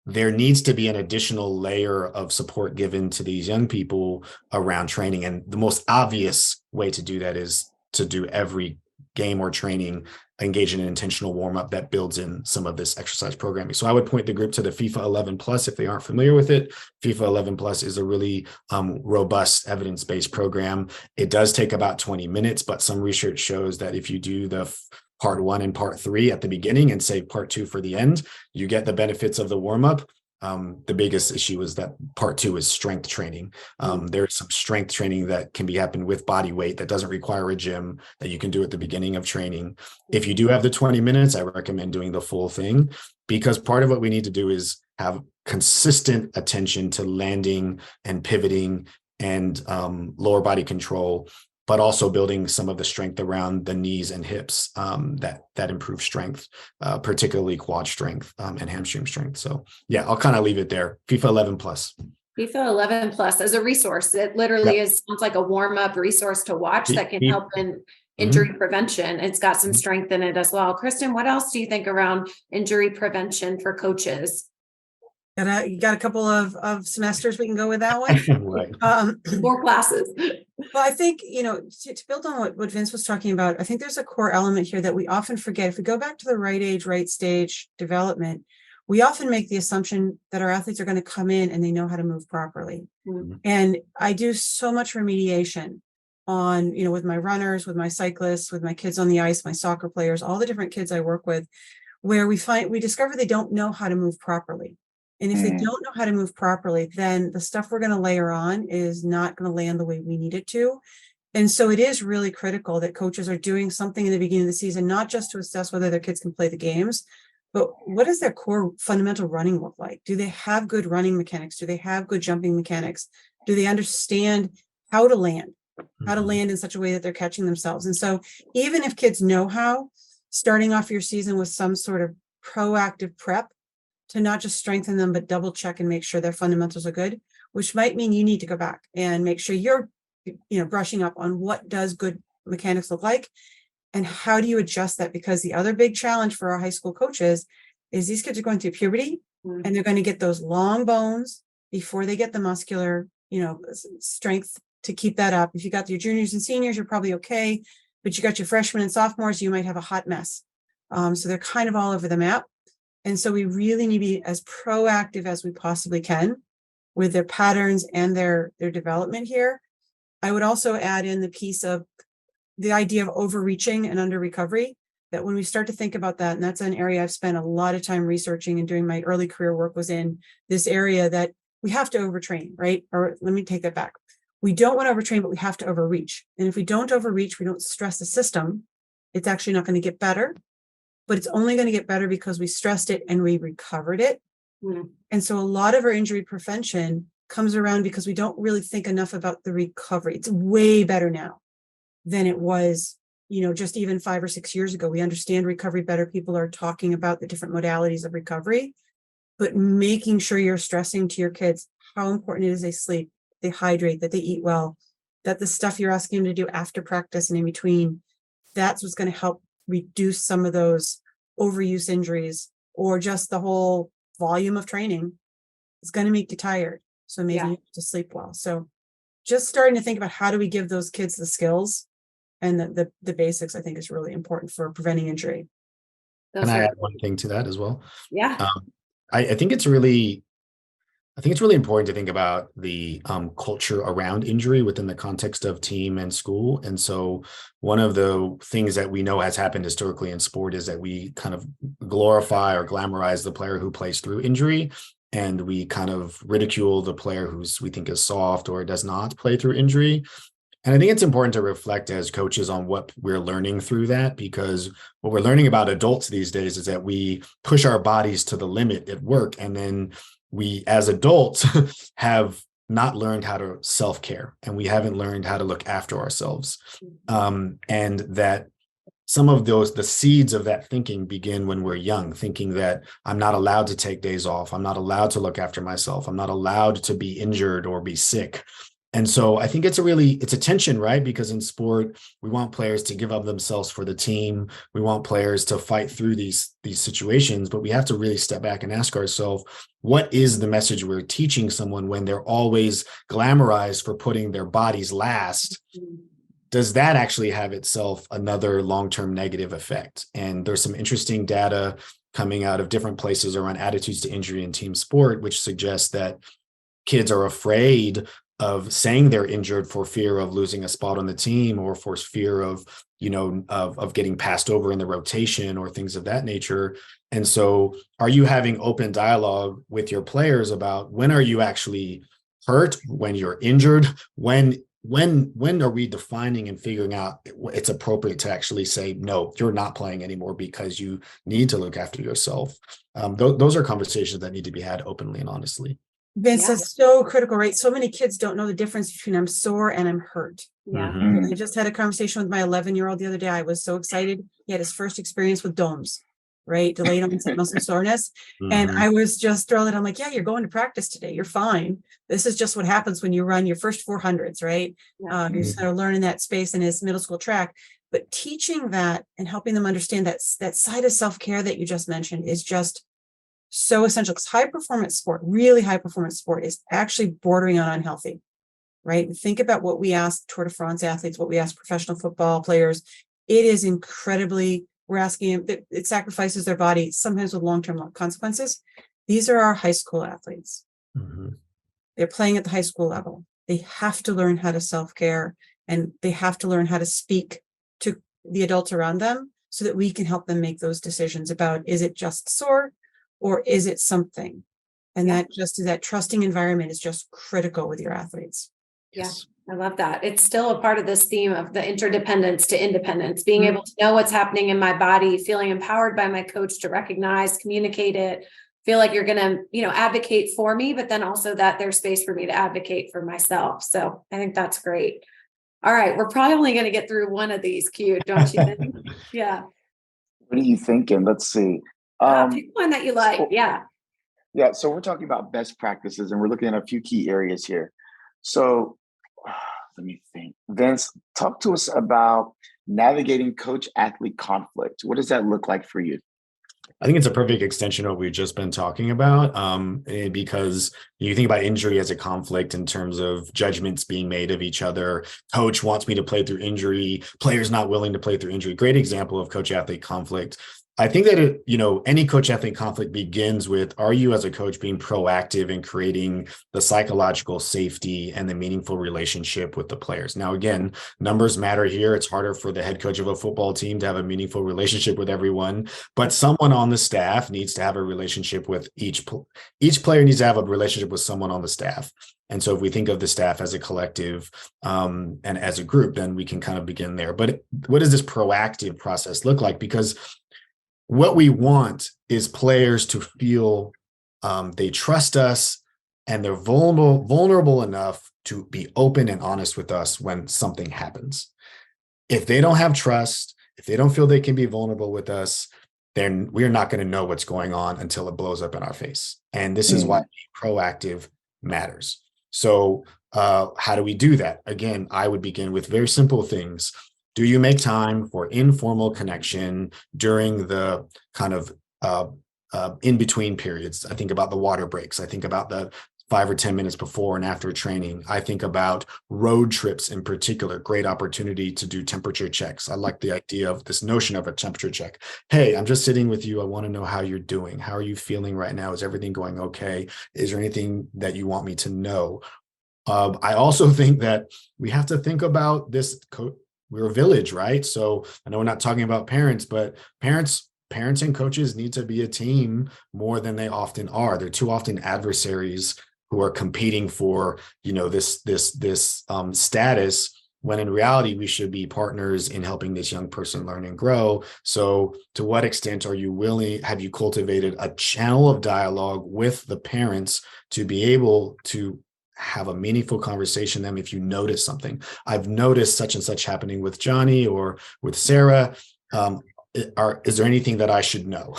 S4: There needs to be an additional layer of support given to these young people around training. And the most obvious way to do that is to do every game or training, engage in an intentional warm-up that builds in some of this exercise programming. So I would point the group to the FIFA 11 Plus if they aren't familiar with it. FIFA 11 Plus is a really robust evidence-based program. It does take about 20 minutes, but some research shows that if you do the part 1 and part 3 at the beginning and say part 2 for the end, you get the benefits of the warm-up. The biggest issue is that part 2 is strength training. There's some strength training that can happen with body weight that doesn't require a gym that you can do at the beginning of training. If you do have the 20 minutes, I recommend doing the full thing, because part of what we need to do is have consistent attention to landing and pivoting and lower body control, but also building some of the strength around the knees and hips that improve strength, particularly quad strength and hamstring strength. So yeah, I'll kind of leave it there. FIFA 11 Plus.
S1: FIFA 11 Plus as a resource. It literally sounds like a warm-up resource to watch that can help in injury prevention. It's got some strength in it as well. Kristen, what else do you think around injury prevention for coaches?
S3: You got a couple of semesters we can go with that one.
S4: Right.
S1: More classes.
S3: Well, I think, to build on what Vince was talking about, I think there's a core element here that we often forget. If we go back to the right age, right stage development, we often make the assumption that our athletes are going to come in and they know how to move properly.
S1: Mm-hmm.
S3: And I do so much remediation on, with my runners, with my cyclists, with my kids on the ice, my soccer players, all the different kids I work with, where we discover they don't know how to move properly. And if they don't know how to move properly, then the stuff we're going to layer on is not going to land the way we need it to. And so it is really critical that coaches are doing something in the beginning of the season, not just to assess whether their kids can play the games, but what does their core fundamental running look like? Do they have good running mechanics? Do they have good jumping mechanics? Do they understand how to land in such a way that they're catching themselves? And so even if kids know how, starting off your season with some sort of proactive prep to not just strengthen them, but double check and make sure their fundamentals are good, which might mean you need to go back and make sure you're, brushing up on what does good mechanics look like and how do you adjust that? Because the other big challenge for our high school coaches is these kids are going through puberty and they're going to get those long bones before they get the muscular, strength to keep that up. If you got your juniors and seniors, you're probably okay, but you got your freshmen and sophomores, you might have a hot mess. So they're kind of all over the map. And so we really need to be as proactive as we possibly can with their patterns and their development here. I would also add in the piece of the idea of overreaching and under recovery, that when we start to think about that, and that's an area I've spent a lot of time researching and doing my early career work was in this area, that we have to overtrain, right? Or let me take that back. We don't want to overtrain, but we have to overreach. And if we don't overreach, we don't stress the system, it's actually not going to get better. But it's only going to get better because we stressed it and we recovered it. And so a lot of our injury prevention comes around because we don't really think enough about the recovery. It's way better now than it was, just even 5 or 6 years ago. We understand recovery better. People are talking about the different modalities of recovery, but making sure you're stressing to your kids how important it is they sleep, they hydrate, that they eat well, that the stuff you're asking them to do after practice and in between, that's what's going to help reduce some of those overuse injuries, or just the whole volume of training is going to make you tired. So maybe you have to sleep well. So just starting to think about how do we give those kids the skills and the basics, I think is really important for preventing injury.
S4: Can I add one thing to that as well?
S1: Yeah.
S4: I think it's really important to think about the culture around injury within the context of team and school. And so one of the things that we know has happened historically in sport is that we kind of glorify or glamorize the player who plays through injury, and we kind of ridicule the player we think is soft or does not play through injury. And I think it's important to reflect as coaches on what we're learning through that, because what we're learning about adults these days is that we push our bodies to the limit at work, and then we as adults have not learned how to self-care, and we haven't learned how to look after ourselves. And that some of the seeds of that thinking begin when we're young, thinking that I'm not allowed to take days off. I'm not allowed to look after myself. I'm not allowed to be injured or be sick. And so I think it's a tension, right? Because in sport, we want players to give up themselves for the team. We want players to fight through these situations, but we have to really step back and ask ourselves, what is the message we're teaching someone when they're always glamorized for putting their bodies last? Does that actually have itself another long-term negative effect? And there's some interesting data coming out of different places around attitudes to injury in team sport, which suggests that kids are afraid of saying they're injured for fear of losing a spot on the team, or for fear of getting passed over in the rotation or things of that nature. And so are you having open dialogue with your players about when are you actually hurt, when you're injured, when are we defining and figuring out it's appropriate to actually say, no, you're not playing anymore because you need to look after yourself? Those are conversations that need to be had openly and honestly.
S3: Vince, that's so critical, right? So many kids don't know the difference between I'm sore and I'm hurt. I just had a conversation with my 11-year-old the other day. I was so excited. He had his first experience with DOMS, right? Delayed onset muscle soreness. And I was just thrilled. I'm like, yeah, you're going to practice today. You're fine. This is just what happens when you run your first 400s, right? You're sort of learning that space in his middle school track. But teaching that and helping them understand that side of self-care that you just mentioned is just so essential, because high performance sport, really high performance sport, is actually bordering on unhealthy. right? And think about what we ask Tour de France athletes, what we ask professional football players. It is incredibly, we're asking them, it sacrifices their body, sometimes with long-term consequences. These are our high school athletes.
S4: Mhm.
S3: They're playing at the high school level. They have to learn how to self-care, and they have to learn how to speak to the adults around them so that we can help them make those decisions about, is it just sore or is it something? And that trusting environment is just critical with your athletes.
S4: Yes.
S1: I love that. It's still a part of this theme of the interdependence to independence, being able to know what's happening in my body, feeling empowered by my coach to recognize, communicate it, feel like you're going to, advocate for me, but then also that there's space for me to advocate for myself. So I think that's great. All right. We're probably only going to get through one of these, Q, don't you think? Yeah.
S2: What are you thinking? Let's see.
S1: Pick one that you like. Yeah.
S2: Yeah. So we're talking about best practices, and we're looking at a few key areas here. So let me think. Vince, talk to us about navigating coach-athlete conflict. What does that look like for you?
S4: I think it's a perfect extension of what we've just been talking about, because you think about injury as a conflict in terms of judgments being made of each other. Coach wants me to play through injury. Player's not willing to play through injury. Great example of coach-athlete conflict. I think that, any coach-athlete conflict begins with, are you as a coach being proactive in creating the psychological safety and the meaningful relationship with the players? Now, again, numbers matter here. It's harder for the head coach of a football team to have a meaningful relationship with everyone, but someone on the staff needs to have a relationship with each player needs to have a relationship with someone on the staff. And so if we think of the staff as a collective and as a group, then we can kind of begin there. But what does this proactive process look like? Because what we want is players to feel they trust us and they're vulnerable enough to be open and honest with us when something happens. If they don't have trust, if they don't feel they can be vulnerable with us, then we're not going to know what's going on until it blows up in our face. And this is why being proactive matters. So how do we do that? Again, I would begin with very simple things. Do you make time for informal connection during the kind of in-between periods? I think about the water breaks. I think about the 5 or 10 minutes before and after training. I think about road trips in particular, great opportunity to do temperature checks. I like the idea of this notion of a temperature check. Hey, I'm just sitting with you. I want to know how you're doing. How are you feeling right now? Is everything going okay? Is there anything that you want me to know? I also think that we have to think about this. We're a village, right? So I know we're not talking about parents, but parents and coaches need to be a team more than they often are. They're too often adversaries who are competing for, this status, when in reality, we should be partners in helping this young person learn and grow. So to what extent have you cultivated a channel of dialogue with the parents to be able to have a meaningful conversation with them if you notice something? I've noticed such and such happening with Johnny or with Sarah. Is there anything that I should know?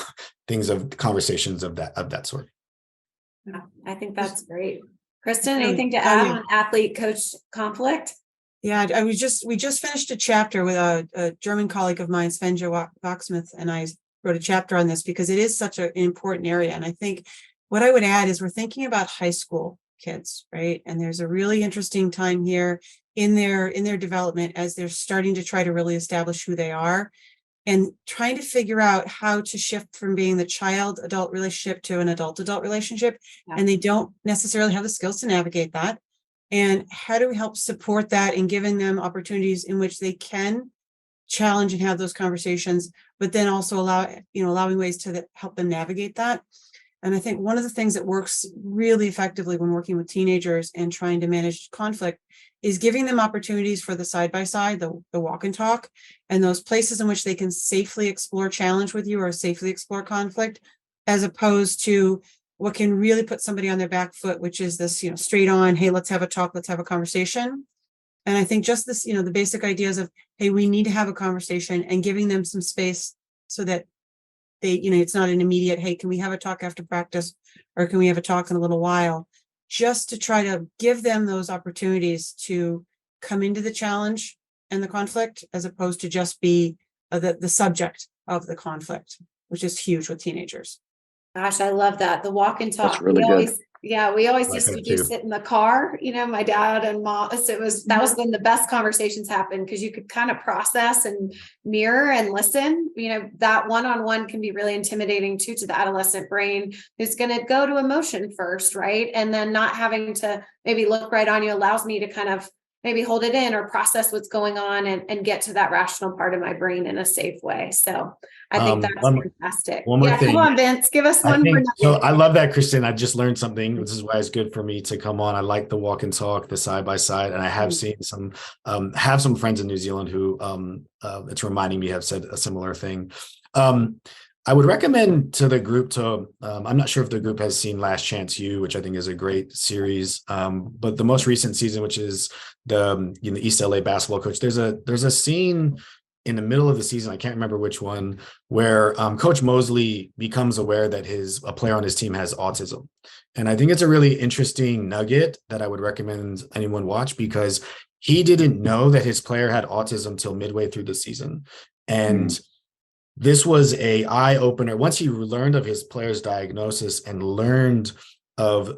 S4: Conversations of that sort.
S1: Yeah, I think that's great. Kristen, anything to add on athlete coach conflict?
S3: Yeah, we just finished a chapter with a German colleague of mine, Sven Wachsmuth, and I wrote a chapter on this because it is such an important area. And I think what I would add is we're thinking about high school kids, right? And there's a really interesting time here in their development as they're starting to try to really establish who they are and trying to figure out how to shift from being the child-adult relationship to an adult-adult relationship. Yeah. And they don't necessarily have the skills to navigate that. And how do we help support that and giving them opportunities in which they can challenge and have those conversations, but then also allowing ways to help them navigate that. And I think one of the things that works really effectively when working with teenagers and trying to manage conflict is giving them opportunities for the side-by-side, the walk and talk, and those places in which they can safely explore challenge with you or safely explore conflict, as opposed to what can really put somebody on their back foot, which is this, straight on, hey, let's have a talk, let's have a conversation. And I think just this, the basic ideas of, hey, we need to have a conversation and giving them some space so that they, it's not an immediate, hey, can we have a talk after practice or can we have a talk in a little while? Just to try to give them those opportunities to come into the challenge and the conflict, as opposed to just be the subject of the conflict, which is huge with teenagers.
S1: Gosh, I love that. The walk and talk.
S2: That's really good.
S1: Yeah, we always
S4: Like
S1: used to
S4: that
S1: just
S4: too.
S1: sit in the car, my dad and mom. So that was when the best conversations happened because you could kind of process and mirror and listen. That one-on-one can be really intimidating too to the adolescent brain who's going to go to emotion first, right? And then not having to maybe look right on you allows me to kind of maybe hold it in or process what's going on and get to that rational part of my brain in a safe way. So I think that's fantastic.
S4: One more
S1: Yeah, come
S4: thing.
S1: on, Vince, give us
S4: I
S1: one more
S4: think so.
S1: nugget.
S4: I love that, Kristen. I just learned something. This is why it's good for me to come on. I like the walk and talk, the side by side, and I have seen some friends in New Zealand who it's reminding me have said a similar thing. I would recommend to the group to. I'm not sure if the group has seen Last Chance U, which I think is a great series. But the most recent season, which is the East LA basketball coach, there's a scene in the middle of the season, I can't remember which one, where Coach Mosley becomes aware that a player on his team has autism. And I think it's a really interesting nugget that I would recommend anyone watch because he didn't know that his player had autism till midway through the season. And this was a eye opener. Once he learned of his player's diagnosis and learned of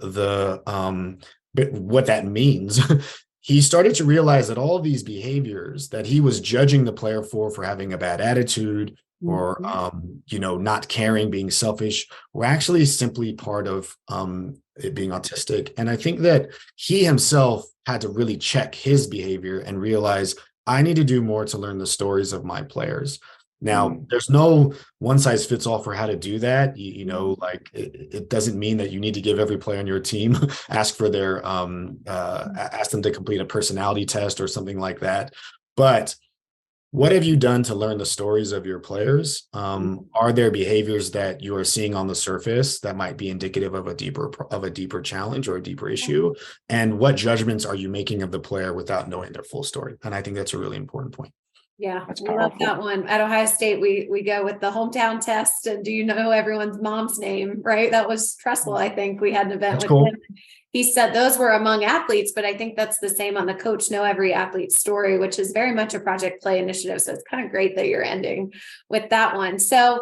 S4: what that means, he started to realize that all these behaviors that he was judging the player for having a bad attitude or, not caring, being selfish, were actually simply part of it being autistic. And I think that he himself had to really check his behavior and realize, I need to do more to learn the stories of my players. Now, there's no one size fits all for how to do that. It doesn't mean that you need to give every player on your team, ask them to complete a personality test or something like that. But what have you done to learn the stories of your players? Are there behaviors that you are seeing on the surface that might be indicative of a deeper challenge or a deeper issue? And what judgments are you making of the player without knowing their full story? And I think that's a really important point.
S1: Yeah, we love that one. At Ohio State, we go with the hometown test. And do you know everyone's mom's name? Right. That was Tressel. I think we had an event with him. He said those were among athletes, but I think that's the same on the Coach Know Every Athlete's Story, which is very much a Project Play initiative. So it's kind of great that you're ending with that one. So,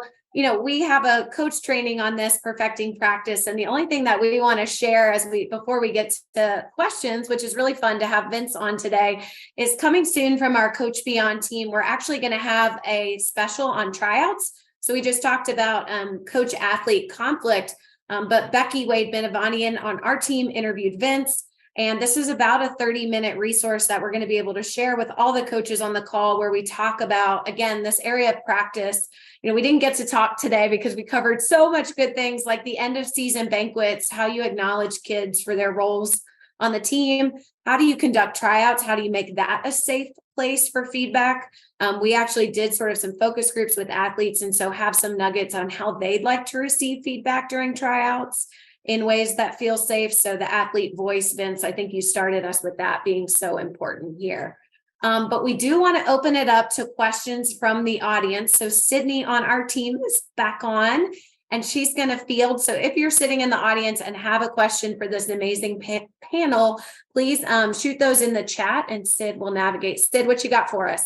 S1: we have a coach training on this perfecting practice. And the only thing that we want to share before we get to questions, which is really fun to have Vince on today, is coming soon from our Coach Beyond team. We're actually going to have a special on tryouts. So we just talked about coach athlete conflict, but Becky Wade Benavanian on our team interviewed Vince. And this is about a 30-minute resource that we're going to be able to share with all the coaches on the call where we talk about, again, this area of practice. We didn't get to talk today because we covered so much good things like the end of season banquets, how you acknowledge kids for their roles on the team. How do you conduct tryouts? How do you make that a safe place for feedback? We actually did sort of some focus groups with athletes and so have some nuggets on how they'd like to receive feedback during tryouts in ways that feel safe. So the athlete voice, Vince, I think you started us with that being so important here. But we do want to open it up to questions from the audience. So Sydney on our team is back on and she's going to field. So if you're sitting in the audience and have a question for this amazing panel, please shoot those in the chat and Sid will navigate. Sid, what you got for us?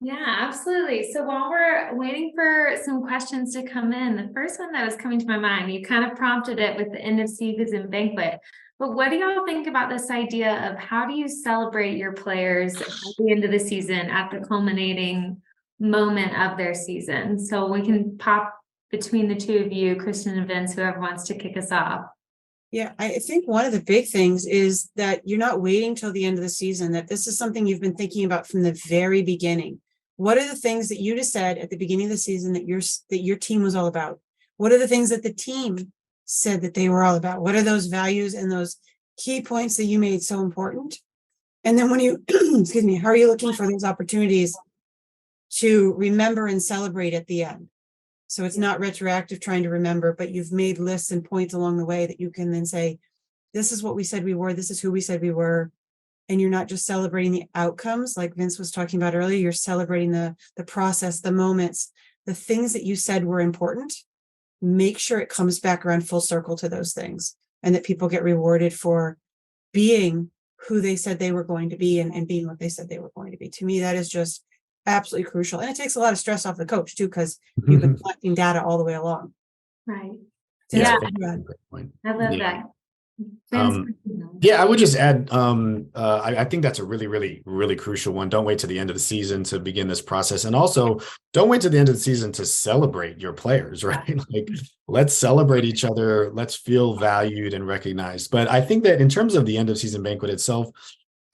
S5: Yeah, absolutely. So while we're waiting for some questions to come in, the first one that was coming to my mind, you kind of prompted it with the end of season banquet. But what do y'all think about this idea of how do you celebrate your players at the end of the season, at the culminating moment of their season? So we can pop between the two of you, Kristen and Vince, whoever wants to kick us off.
S3: Yeah, I think one of the big things is that you're not waiting till the end of the season, that this is something you've been thinking about from the very beginning. What are the things that you just said at the beginning of the season that your team was all about? What are the things that the team said that they were all about? What are those values and those key points that you made so important? And then when you, excuse me, how are you looking for those opportunities to remember and celebrate at the end? So it's not retroactive trying to remember, but you've made lists and points along the way that you can then say, this is what we said we were, this is who we said we were. And you're not just celebrating the outcomes like Vince was talking about earlier, you're celebrating the process, the moments, the things that you said were important. Make sure it comes back around full circle to those things and that people get rewarded for being who they said they were going to be and being what they said they were going to be. To me, that is just absolutely crucial. And it takes a lot of stress off the coach too, because you've been collecting data all the way along.
S5: Right.
S3: So that's
S5: Yeah.
S3: pretty bad.
S4: Great point.
S5: I love
S4: Yeah.
S5: that.
S4: Yeah, I would just add, I think that's a really, really, really crucial one. Don't wait to the end of the season to begin this process. And also, don't wait to the end of the season to celebrate your players, right? Like, let's celebrate each other. Let's feel valued and recognized. But I think that in terms of the end of season banquet itself,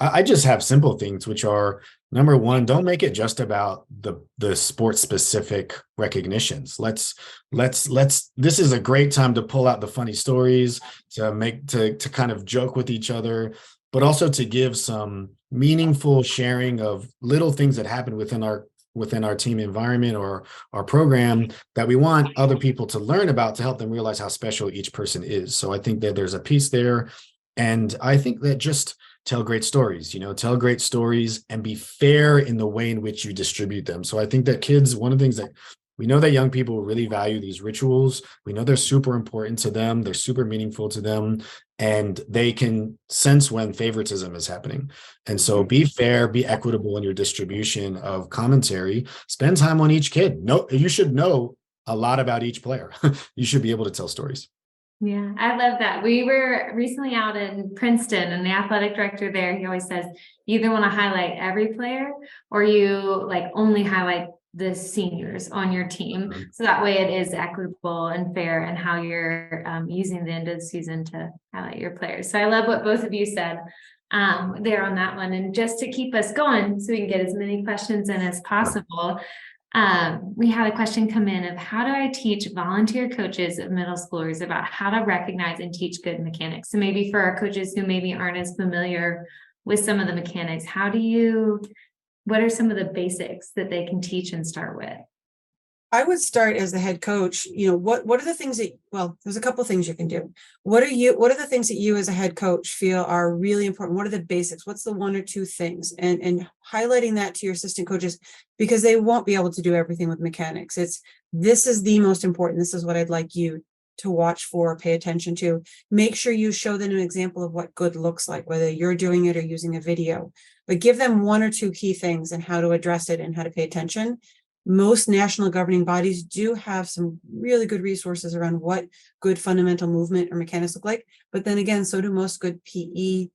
S4: I just have simple things, which are number one, don't make it just about the sport specific recognitions. This is a great time to pull out the funny stories, to kind of joke with each other, but also to give some meaningful sharing of little things that happen within our team environment or our program that we want other people to learn about, to help them realize how special each person is. So I think that there's a piece there. And I think that just tell great stories, tell great stories and be fair in the way in which you distribute them. So I think that kids, one of the things that we know that young people really value these rituals. We know they're super important to them. They're super meaningful to them. And they can sense when favoritism is happening. And so be fair, be equitable in your distribution of commentary. Spend time on each kid. You should know a lot about each player. You should be able to tell stories.
S5: Yeah, I love that. We were recently out in Princeton, and the athletic director there, he always says, you either want to highlight every player or you only highlight the seniors on your team. So that way it is equitable and fair and how you're using the end of the season to highlight your players. So I love what both of you said there on that one. And just to keep us going so we can get as many questions in as possible, we had a question come in of how do I teach volunteer coaches of middle schoolers about how to recognize and teach good mechanics? So maybe for our coaches who maybe aren't as familiar with some of the mechanics, what are some of the basics that they can teach and start with?
S3: I would start as the head coach. What are the things there's a couple of things you can do. What are the things that you as a head coach feel are really important? What are the basics? What's the one or two things? And highlighting that to your assistant coaches, because they won't be able to do everything with mechanics. This is the most important. This is what I'd like you to watch for, pay attention to. Make sure you show them an example of what good looks like, whether you're doing it or using a video, but give them one or two key things and how to address it and how to pay attention. Most national governing bodies do have some really good resources around what good fundamental movement or mechanics look like. But then again, so do most good PE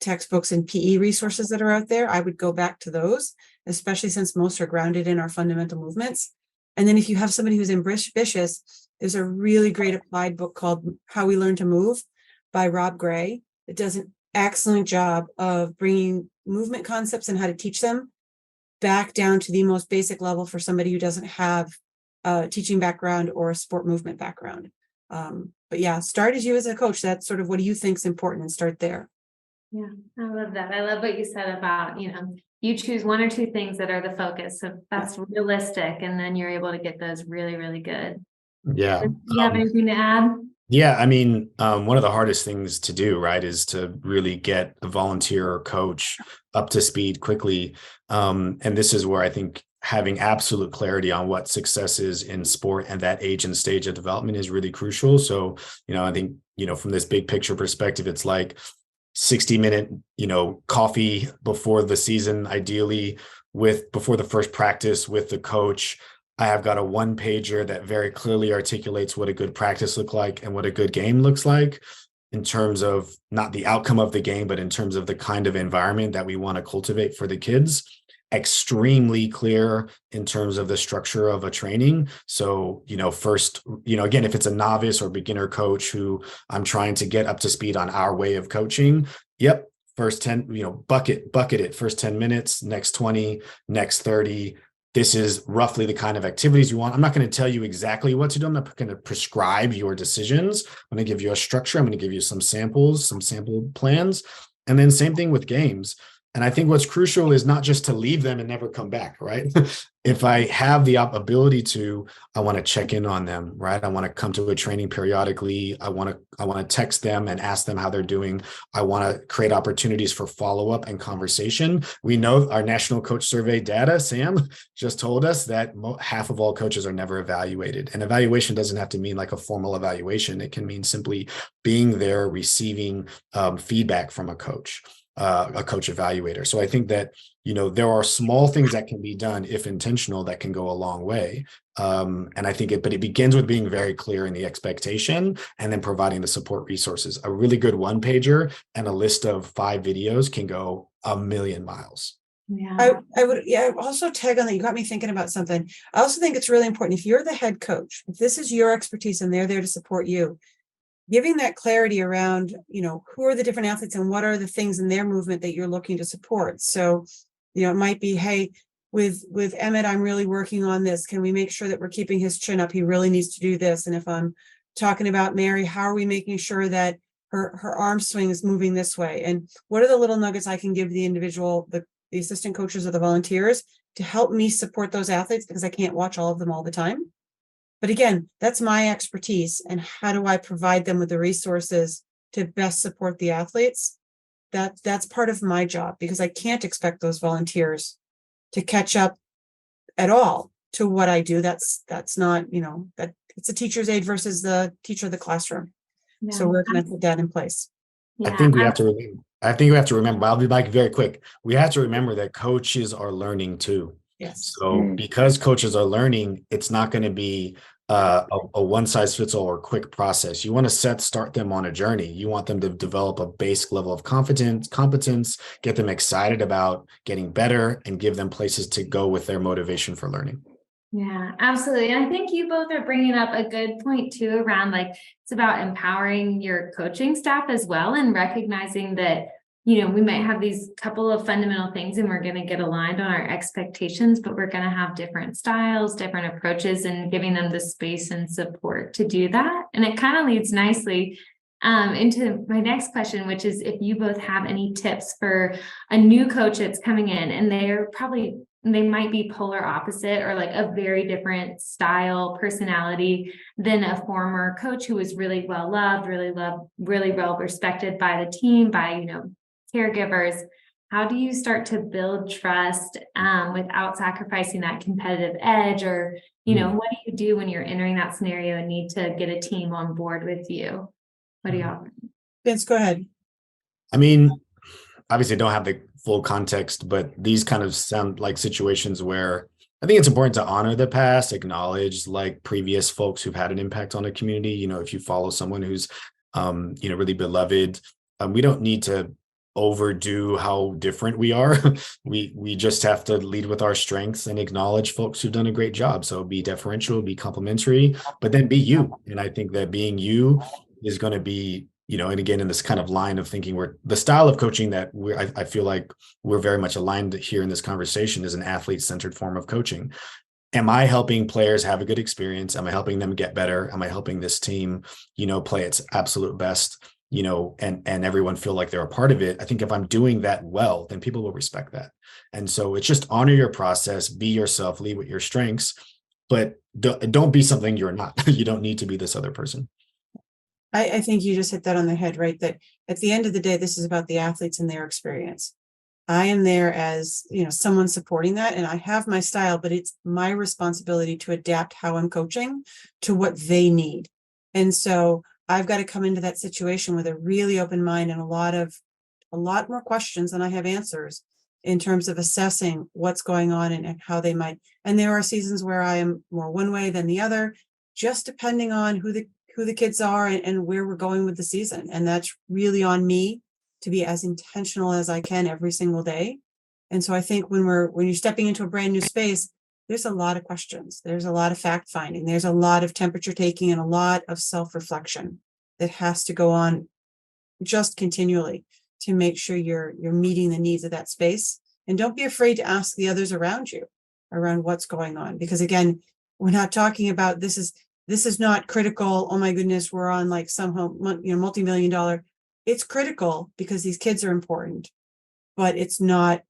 S3: textbooks and PE resources that are out there. I would go back to those, especially since most are grounded in our fundamental movements. And then if you have somebody who's ambitious, there's a really great applied book called How We Learn to Move by Rob Gray. It does an excellent job of bringing movement concepts and how to teach them back down to the most basic level for somebody who doesn't have a teaching background or a sport movement background. But yeah, start as you as a coach. That's sort of what do you think is important, and start there.
S5: Yeah, I love that. I love what you said about, you choose one or two things that are the focus. So that's realistic. And then you're able to get those really, really good.
S4: Yeah.
S5: Do you have anything to add?
S4: Yeah, I mean, one of the hardest things to do, right, is to really get a volunteer or coach up to speed quickly. And this is where I think having absolute clarity on what success is in sport and that age and stage of development is really crucial. So, I think, from this big picture perspective, it's like 60-minute, coffee before the season, ideally before the first practice with the coach. I have got a one-pager that very clearly articulates what a good practice looks like and what a good game looks like in terms of not the outcome of the game, but in terms of the kind of environment that we want to cultivate for the kids. Extremely clear in terms of the structure of a training. So, first, again, if it's a novice or beginner coach who I'm trying to get up to speed on our way of coaching, first 10, bucket it, first 10 minutes, next 20, next 30. This is roughly the kind of activities you want. I'm not going to tell you exactly what to do. I'm not going to prescribe your decisions. I'm going to give you a structure. I'm going to give you some samples, some sample plans. And then same thing with games. And I think what's crucial is not just to leave them and never come back, right? If I have the ability to, I want to check in on them, right? I want to come to a training periodically. I want to text them and ask them how they're doing. I want to create opportunities for follow-up and conversation. We know our National Coach Survey data, Sam just told us that half of all coaches are never evaluated. And evaluation doesn't have to mean like a formal evaluation. It can mean simply being there, receiving feedback from a coach evaluator. So I think that there are small things that can be done if intentional that can go a long way. And I think but it begins with being very clear in the expectation and then providing the support resources. A really good one pager and a list of 5 videos can go a million miles.
S5: Yeah.
S3: I would, also tag on that. You got me thinking about something. I also think it's really important if you're the head coach, if this is your expertise and they're there to support you, giving that clarity around, who are the different athletes and what are the things in their movement that you're looking to support. So, it might be, hey, with Emmett, I'm really working on this. Can we make sure that we're keeping his chin up? He really needs to do this. And if I'm talking about Mary, how are we making sure that her arm swing is moving this way? And what are the little nuggets I can give the individual, the assistant coaches or the volunteers to help me support those athletes, because I can't watch all of them all the time. But again, that's my expertise. And how do I provide them with the resources to best support the athletes? That's part of my job, because I can't expect those volunteers to catch up at all to what I do. That's not, that it's a teacher's aide versus the teacher of the classroom.
S5: Yeah.
S3: So we're going to put that in place.
S5: Yeah.
S4: I think we have to remember, I'll be very quick. We have to remember that coaches are learning too.
S3: Yes.
S4: So because coaches are learning, it's not going to be a one size fits all or quick process. You want to start them on a journey. You want them to develop a basic level of competence, get them excited about getting better, and give them places to go with their motivation for learning.
S5: Yeah, absolutely. And I think you both are bringing up a good point too around it's about empowering your coaching staff as well, and recognizing that, we might have these couple of fundamental things and we're going to get aligned on our expectations, but we're going to have different styles, different approaches, and giving them the space and support to do that. And it kind of leads nicely into my next question, which is if you both have any tips for a new coach that's coming in and they might be polar opposite or a very different style, personality than a former coach who was really well loved, really well respected by the team, by, caregivers. How do you start to build trust without sacrificing that competitive edge? Or, what do you do when you're entering that scenario and need to get a team on board with you? What do y'all think?
S3: Vince, go ahead.
S4: I mean, obviously I don't have the full context, but these kind of sound like situations where I think it's important to honor the past, acknowledge previous folks who've had an impact on a community. If you follow someone who's, really beloved, we don't need to overdo how different we are. We just have to lead with our strengths and acknowledge folks who've done a great job. So be deferential, be complimentary, but then be you. And I think that being you is going to be, and again, in this kind of line of thinking where the style of coaching that I feel like we're very much aligned here in this conversation is an athlete-centered form of coaching. Am I helping players have a good experience? Am I helping them get better? Am I helping this team, play its absolute best, and everyone feel like they're a part of it? I think if I'm doing that well, then people will respect that. And so it's just honor your process, be yourself, lead with your strengths, but don't be something you're not. You don't need to be this other person.
S3: I think you just hit that on the head, right? That at the end of the day, this is about the athletes and their experience. I am there as, someone supporting that, and I have my style, but it's my responsibility to adapt how I'm coaching to what they need. And so I've got to come into that situation with a really open mind and a lot more questions than I have answers in terms of assessing what's going on and how they might. And there are seasons where I am more one way than the other, just depending on who the kids are and where we're going with the season. And that's really on me to be as intentional as I can every single day. And so I think when you're stepping into a brand new space, there's a lot of questions. There's a lot of fact finding. There's a lot of temperature taking and a lot of self-reflection that has to go on just continually to make sure you're meeting the needs of that space. And don't be afraid to ask the others around you around what's going on. Because again, we're not talking about this is not critical. Oh my goodness, we're on some multi-million-dollar. It's critical because these kids are important, but it's not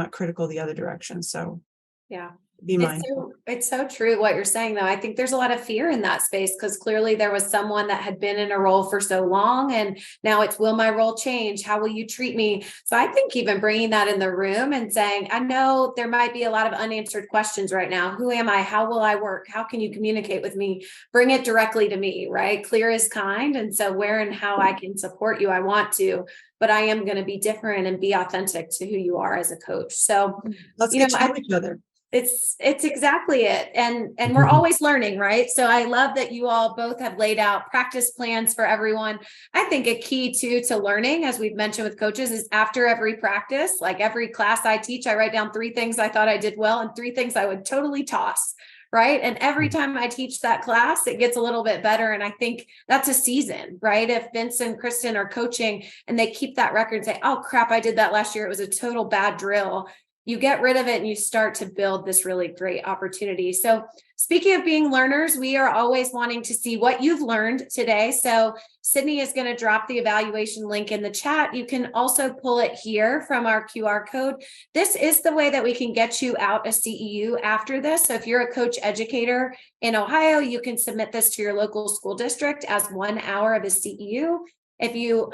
S3: critical the other direction. So
S1: yeah.
S3: be mindful.
S1: It's so true what you're saying, though. I think there's a lot of fear in that space because clearly there was someone that had been in a role for so long, and now it's, will my role change? How will you treat me? So I think even bringing that in the room and saying, I know there might be a lot of unanswered questions right now. Who am I? How will I work? How can you communicate with me? Bring it directly to me, right? Clear is kind. And so where and how I can support you, I want to, but I am going to be different and be authentic to who you are as a coach. So,
S3: Let's
S1: you know,
S3: get to know each other.
S1: it's exactly it. And we're always learning, right? So I love that you all both have laid out practice plans for everyone. I think a key to learning, as we've mentioned with coaches, is after every practice, like every class I teach, I write down 3 things I thought I did well and 3 things I would totally toss. Right. And every time I teach that class, it gets a little bit better. And I think that's a season, right? If Vince and Kristen are coaching and they keep that record and say, oh crap, I did that last year, it was a total bad drill. You get rid of it and you start to build this really great opportunity. So speaking of being learners, we are always wanting to see what you've learned today. So Sydney is going to drop the evaluation link in the chat. You can also pull it here from our QR code. This is the way that we can get you out a CEU after this. So if you're a coach educator in Ohio, you can submit this to your local school district as 1 hour of a CEU. If you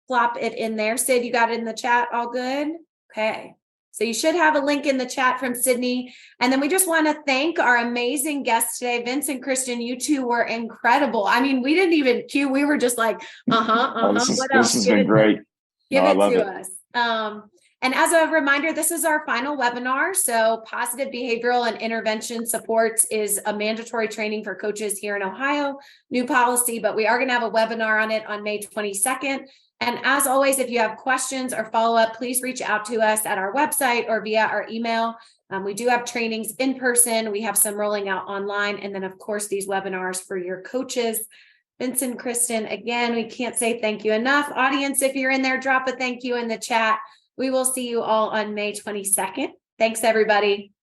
S1: plop it in there, Sid, you got it in the chat, all good? Okay. So you should have a link in the chat from Sydney. And then we just want to thank our amazing guests today. Vince and Kristen, you two were incredible. I mean, we didn't even cue. We were just like, what else?
S2: This has been great.
S1: Give
S2: I
S1: it
S2: love
S1: to
S2: it.
S1: us. And as a reminder, this is our final webinar. So positive behavioral and intervention supports is a mandatory training for coaches here in Ohio, new policy, but we are going to have a webinar on it on May 22nd. And as always, if you have questions or follow up, please reach out to us at our website or via our email. We do have trainings in person. We have some rolling out online. And then, of course, these webinars for your coaches. Vincent, Kristen, again, we can't say thank you enough. Audience, if you're in there, drop a thank you in the chat. We will see you all on May 22nd. Thanks, everybody.